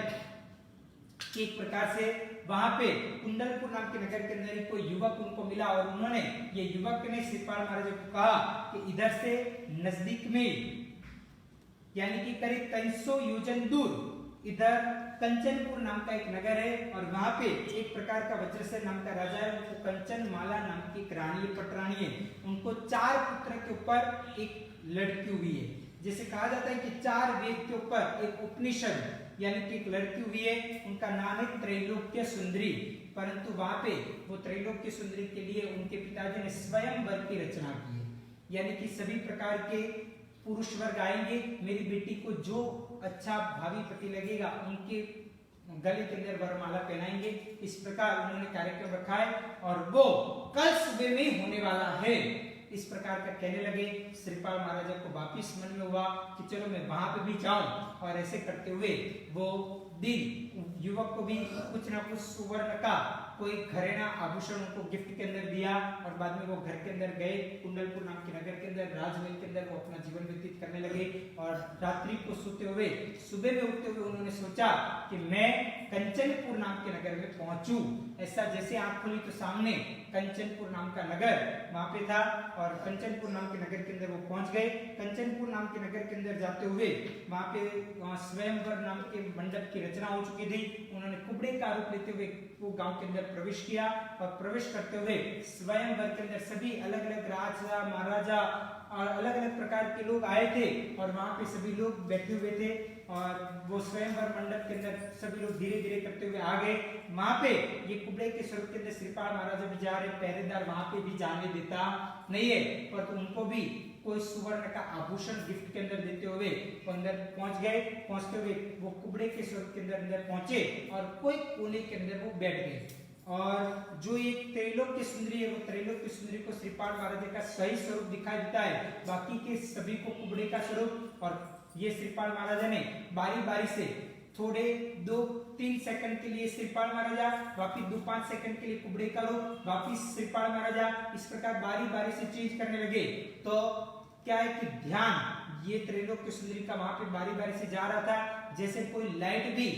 कि एक प्रकार से वहां पे कुंडलपुर नाम के नगर के अंदर कोई युवक उनको मिला और उन्होंने ये युवक ने श्रीपाल महाराज को कहा कि इधर से नजदीक में यानी कि करीब 300 योजन दूर इधर कंचनपुर नाम का एक नगर है और वहां पे एक प्रकार का वज्रसेन नाम का राजा है, उनको कंचन माला नाम की एक रानी पटरानी है। उनको 4 पुत्र के ऊपर एक लड़की हुई है। जैसे कहा जाता है कि 4 वेद के ऊपर एक उपनिषद यानी कि एक लड़की हुई है, उनका नाम है त्रैलोक्य सुंदरी। परंतु वहां पे वो त्रैलोक्य सुंदरी के लिए उनके पिताजी ने स्वयंवर की रचना की है, यानी कि सभी प्रकार के पुरुष वर्ग आएंगे, मेरी बेटी को जो अच्छा भावी पति लगेगा उनके गले के अंदर वरमाला पहनाएंगे। इस प्रकार उन्होंने कार्यक्रम रखा है और वो कल सुबह में होने वाला है। इस प्रकार का कहने लगे। श्रीपाल महाराजा को वापिस मन में हुआ कि चलो मैं वहां पे भी जाऊं, और ऐसे करते हुए वो दिन युवक को भी कुछ ना कुछ सुवर्ण का कोई घरेना आभूषण उनको गिफ्ट के अंदर दिया और बाद में वो घर के अंदर गए, कुंडलपुर नाम के नगर के अंदर राजमहल के अंदर वो अपना जीवन व्यतीत करने लगे। और रात्रि को सोते हुए सुबह में उठते हुए उन्होंने सोचा कि मैं कंचनपुर नाम के नगर में पहुंचूं। ऐसा जैसे आंख खोली तो सामने कंचनपुर नाम का नगर वहां पे था और कंचनपुर नाम के नगर के अंदर वो पहुंच गए। कंचनपुर नाम के नगर के अंदर जाते हुए वहां पे स्वयंवर नाम के मंडप की रचना हो चुकी थी। उन्होंने कुबड़े का रूप लेते हुए वो गांव के अंदर प्रवेश किया और प्रवेश करते हुए स्वयंवर के अंदर सभी अलग अलग राजा महाराजा और अलग अलग प्रकार के लोग आए थे और वहां पे सभी लोग बैठे हुए थे और वो स्वयंवर मंडप के अंदर सभी लोग धीरे धीरे करते हुए आ गए। वहां पे ये कुबड़े के स्वरूप के अंदर श्रीपाल महाराजा भी जा रहे, पहरेदार वहां पे भी जाने देता नहीं है, पर तो उनको भी कोई सुवर्ण का आभूषण गिफ्ट के अंदर देते हुए वो अंदर पहुंच गए। पहुंचते हुए वो कुबड़े के स्वरूप के अंदर पहुंचे और कोई कोने के अंदर वो बैठ गए। और जो एक त्रैलोक्य सुंदरी है वो त्रैलोक्य सुंदरी को श्रीपाल महाराज का सही स्वरूप दिखाई देता है, बाकी के सभी को कुबड़े का स्वरूप। और ये श्रीपाल महाराजा ने बारी बारी से थोड़े 2-3 सेकंड के लिए श्रीपाल महाराजा, वापिस 2-5 सेकंड के लिए कुबड़े का रूप, वापिस श्रीपाल महाराजा, इस प्रकार बारी बारी से चेंज करने लगे। तो क्या है कि ध्यान ये त्रैलोक्य सुंदरी का वहां पे बारी बारी से जा रहा था। जैसे कोई लाइट भी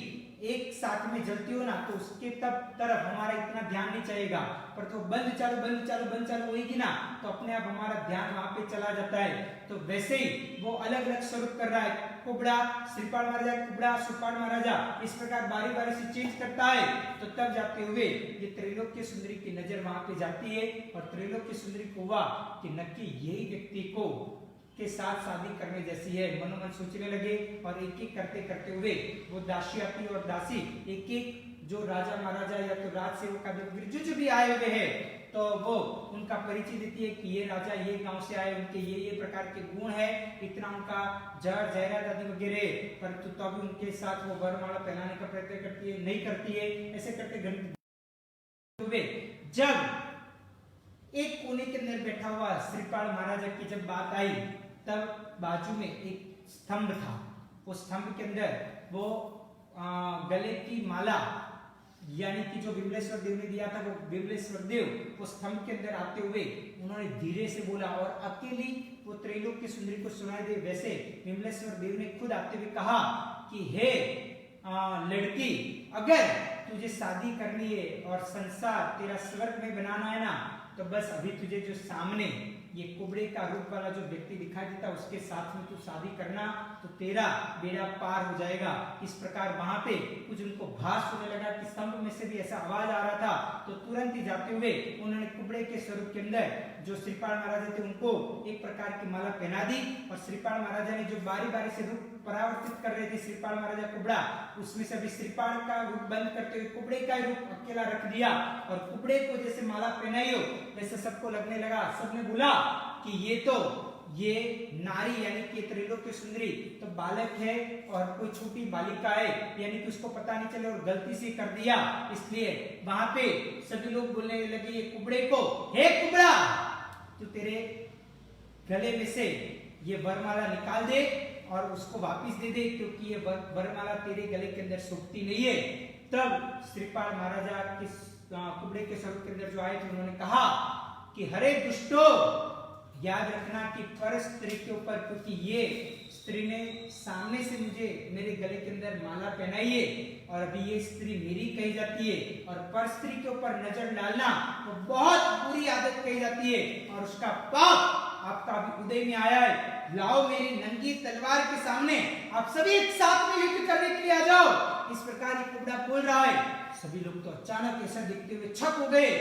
एक साथ में जलती हो ना, तो उसके तरफ हमारा इतना ध्यान नहीं चाहिएगा, पर तो बंद चालू बंद चालू बंद चालू होगी ना, तो अपने आप हमारा ध्यान वहां पे चला जाता है। तो वैसे ही वो अलग अलग स्वरूप कर रहा है, कुबड़ा श्रीपाल महाराजा, कुबड़ा श्रीपाल महाराजा, इस प्रकार बारी बारी से चेंज करता है। तो तब जाते हुए ये त्रैलोक्य सुंदरी की नजर वहां पे जाती है और त्रैलोक्य सुंदरी को हुआ कि नक्की यही व्यक्ति को के साथ शादी करने जैसी है, मनोमन सोचने लगे। और एक एक करते करते हुए वो दासी आती और दासी एक एक जो राजा महाराजा या तो राज सेवक आदि जो भी आए हुए हैं, तो वो उनका परिचय देती है कि ये राजा ये गांव से आए, उनके ये प्रकार के गुण है, इतना उनका जहर जहरात आदि वगैरह, परंतु तो भी उनके साथ वो वरमाला पहनाने का प्रयत्न करती है, नहीं करती है। ऐसे करते हुए जब एक कोने के अंदर बैठा हुआ श्रीपाल महाराजा की जब बात आई, तब बाजू में एक स्तंभ था, उस स्तंभ के अंदर वो गले की माला यानी कि जो विमलेश्वर देव ने दिया था, वो विमलेश्वर देव उस स्तंभ के अंदर आते हुए उन्होंने धीरे से बोला और अकेली वो त्रैलोक्य सुंदरी को सुनाई दे। वैसे विमलेश्वर देव ने खुद आते हुए कहा कि हे लड़की, अगर तुझे शादी करनी है और संसार तेरा स्वर्ग में बनाना है ना, तो बस अभी तुझे जो सामने ये कुबड़े का रूप वाला जो व्यक्ति दिखाई देता, उसके साथ में तू शादी करना, तो तेरा बेड़ा पार हो जाएगा। इस प्रकार वहां पे कुछ उनको भास होने लगा कि स्तंभ में से भी ऐसा आवाज आ रहा था। तो तुरंत ही जाते हुए उन्होंने कुबड़े के स्वरूप के अंदर जो श्रीपाल महाराजा थे उनको एक प्रकार की माला पहना दी और श्रीपाल महाराजा ने जो बारी बारी से रूप परावर्तित कर रहे थे श्रीपाल महाराजा कुबड़ा, उसमें से अभी श्रीपाल का रूप बंद करते हुए कुबड़े का रूप अकेला रख दिया और कुबड़े को जैसे माला पहनाई हो वैसे सबको लगने लगा। सबने बोला कि ये नारी यानी कि त्रैलोक्य सुंदरी तो बालक है और कोई छोटी बालिका है, यानी कि उसको पता नहीं चले और गलती से कर दिया। इसलिए वहां पे सभी लोग बोलने लगे ये कुबड़े को, हे कुबड़ा, तू तेरे गले में से ये वरमाला निकाल दे और उसको वापिस दे दे, क्योंकि ये वरमाला तेरे गले के अंदर सूखती नहीं है। तब श्रीपाल महाराजा के कुबड़े के स्वरूप के अंदर जो आए थे उन्होंने कहा कि हरे दुष्टो, याद रखना कि पर स्त्री के ऊपर, क्योंकि ये स्त्री ने सामने से मुझे मेरे गले के अंदर माला पहनाई है और अभी ये स्त्री मेरी कही जाती है, और पर स्त्री के ऊपर नजर डालना तो बहुत बुरी आदत कही जाती है और उसका पाप आपका अभी उदय में आया है। लाओ मेरी नंगी तलवार के सामने, आप सभी एक साथ में युद्ध करने के लिए आ जाओ। इस प्रकार ये कुबड़ा बोल रहा है। सभी लोग तो अचानक ऐसा देखते हुए छक हो गए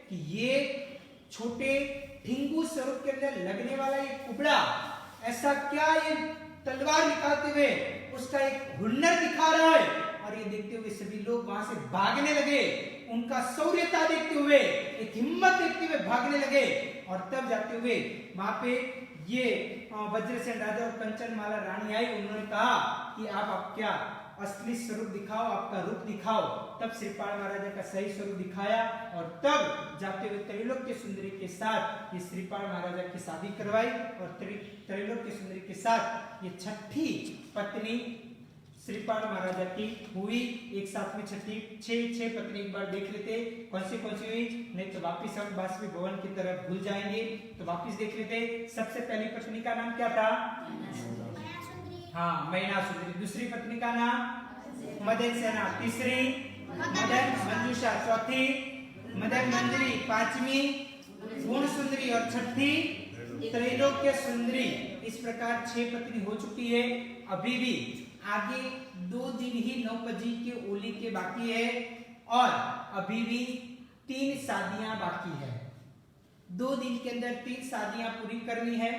कि ये छोटे ढिंगू स्वरूप के अंदर लगने वाला ये कुबड़ा ऐसा क्या ये तलवार निकालते हुए उसका एक हुनर दिखा रहा है। और ये देखते हुए सभी लोग वहां से भागने लगे, उनका शौर्यता देखते हुए, एक हिम्मत देखते हुए भागने लगे। और तब जाते हुए वहां पे ये वज्रसेन राजा और कंचनमाला रानी आई, उन्होंने कहा कि आप क्या असली स्वरूप दिखाओ, आपका रूप दिखाओ। तब श्रीपाल महाराजा का सही स्वरूप दिखाया और तब जाते हुए त्रैलोक्य सुंदरी के साथ ये श्रीपाल महाराजा की शादी करवाई और त्रैलोक्य सुंदरी के साथ ये छठी पत्नी श्रीपाल महाराजा की हुई। एक साथ में छह पत्नी एक बार देख लेते कौन सी हुई, नहीं तो वापिस हम वासवी भवन की तरफ भूल जाएंगे। तो वापिस देख लेते। सबसे पहली पत्नी का नाम क्या था? हाँ, मैनासुंदरी। दूसरी पत्नी का नाम मदन सेना, तीसरी मदन मंजूषा, चौथी मदन मंजरी, पांचवी गुण सुंदरी और छठी त्रैलोक्य सुंदरी। इस प्रकार 6 पत्नी हो चुकी है। अभी भी आगे 2 दिन ही नौपजी के ओली के बाकी है और अभी भी 3 शादियां बाकी है। 2 दिन के अंदर 3 शादियां पूरी करनी है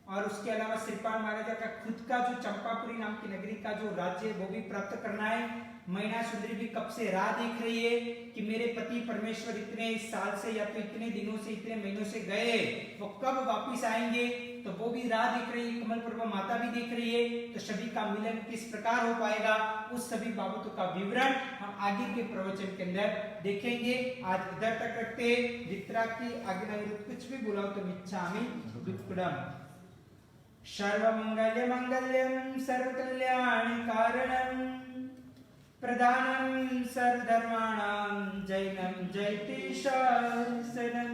और उसके अलावा श्रीपाल महाराजा का खुद का जो चंपापुरी नाम की नगरी का जो राज्य है वो भी प्राप्त करना है। मैनासुंदरी भी कब से राह देख रही है कि मेरे पति परमेश्वर इतने साल से या तो इतने दिनों से इतने महीनों से गए, वो कब वापिस आएंगे, तो वो भी राह देख रही है। कमल प्रभा माता भी देख रही है। तो सभी का मिलन किस प्रकार हो पाएगा, उस सभी बाबतों का विवरण हम आगे के प्रवचन के अंदर देखेंगे। आज इधर तक रखते हैं। वितरा की आज्ञा विरुद्ध कुछ भी बोला तो मिच्छामि दुक्कडम। सर्वमंगल मंगल्यम सर्वकल्याण कारणम प्रधानं सर्वधर्माणां जैनं जयति शासनं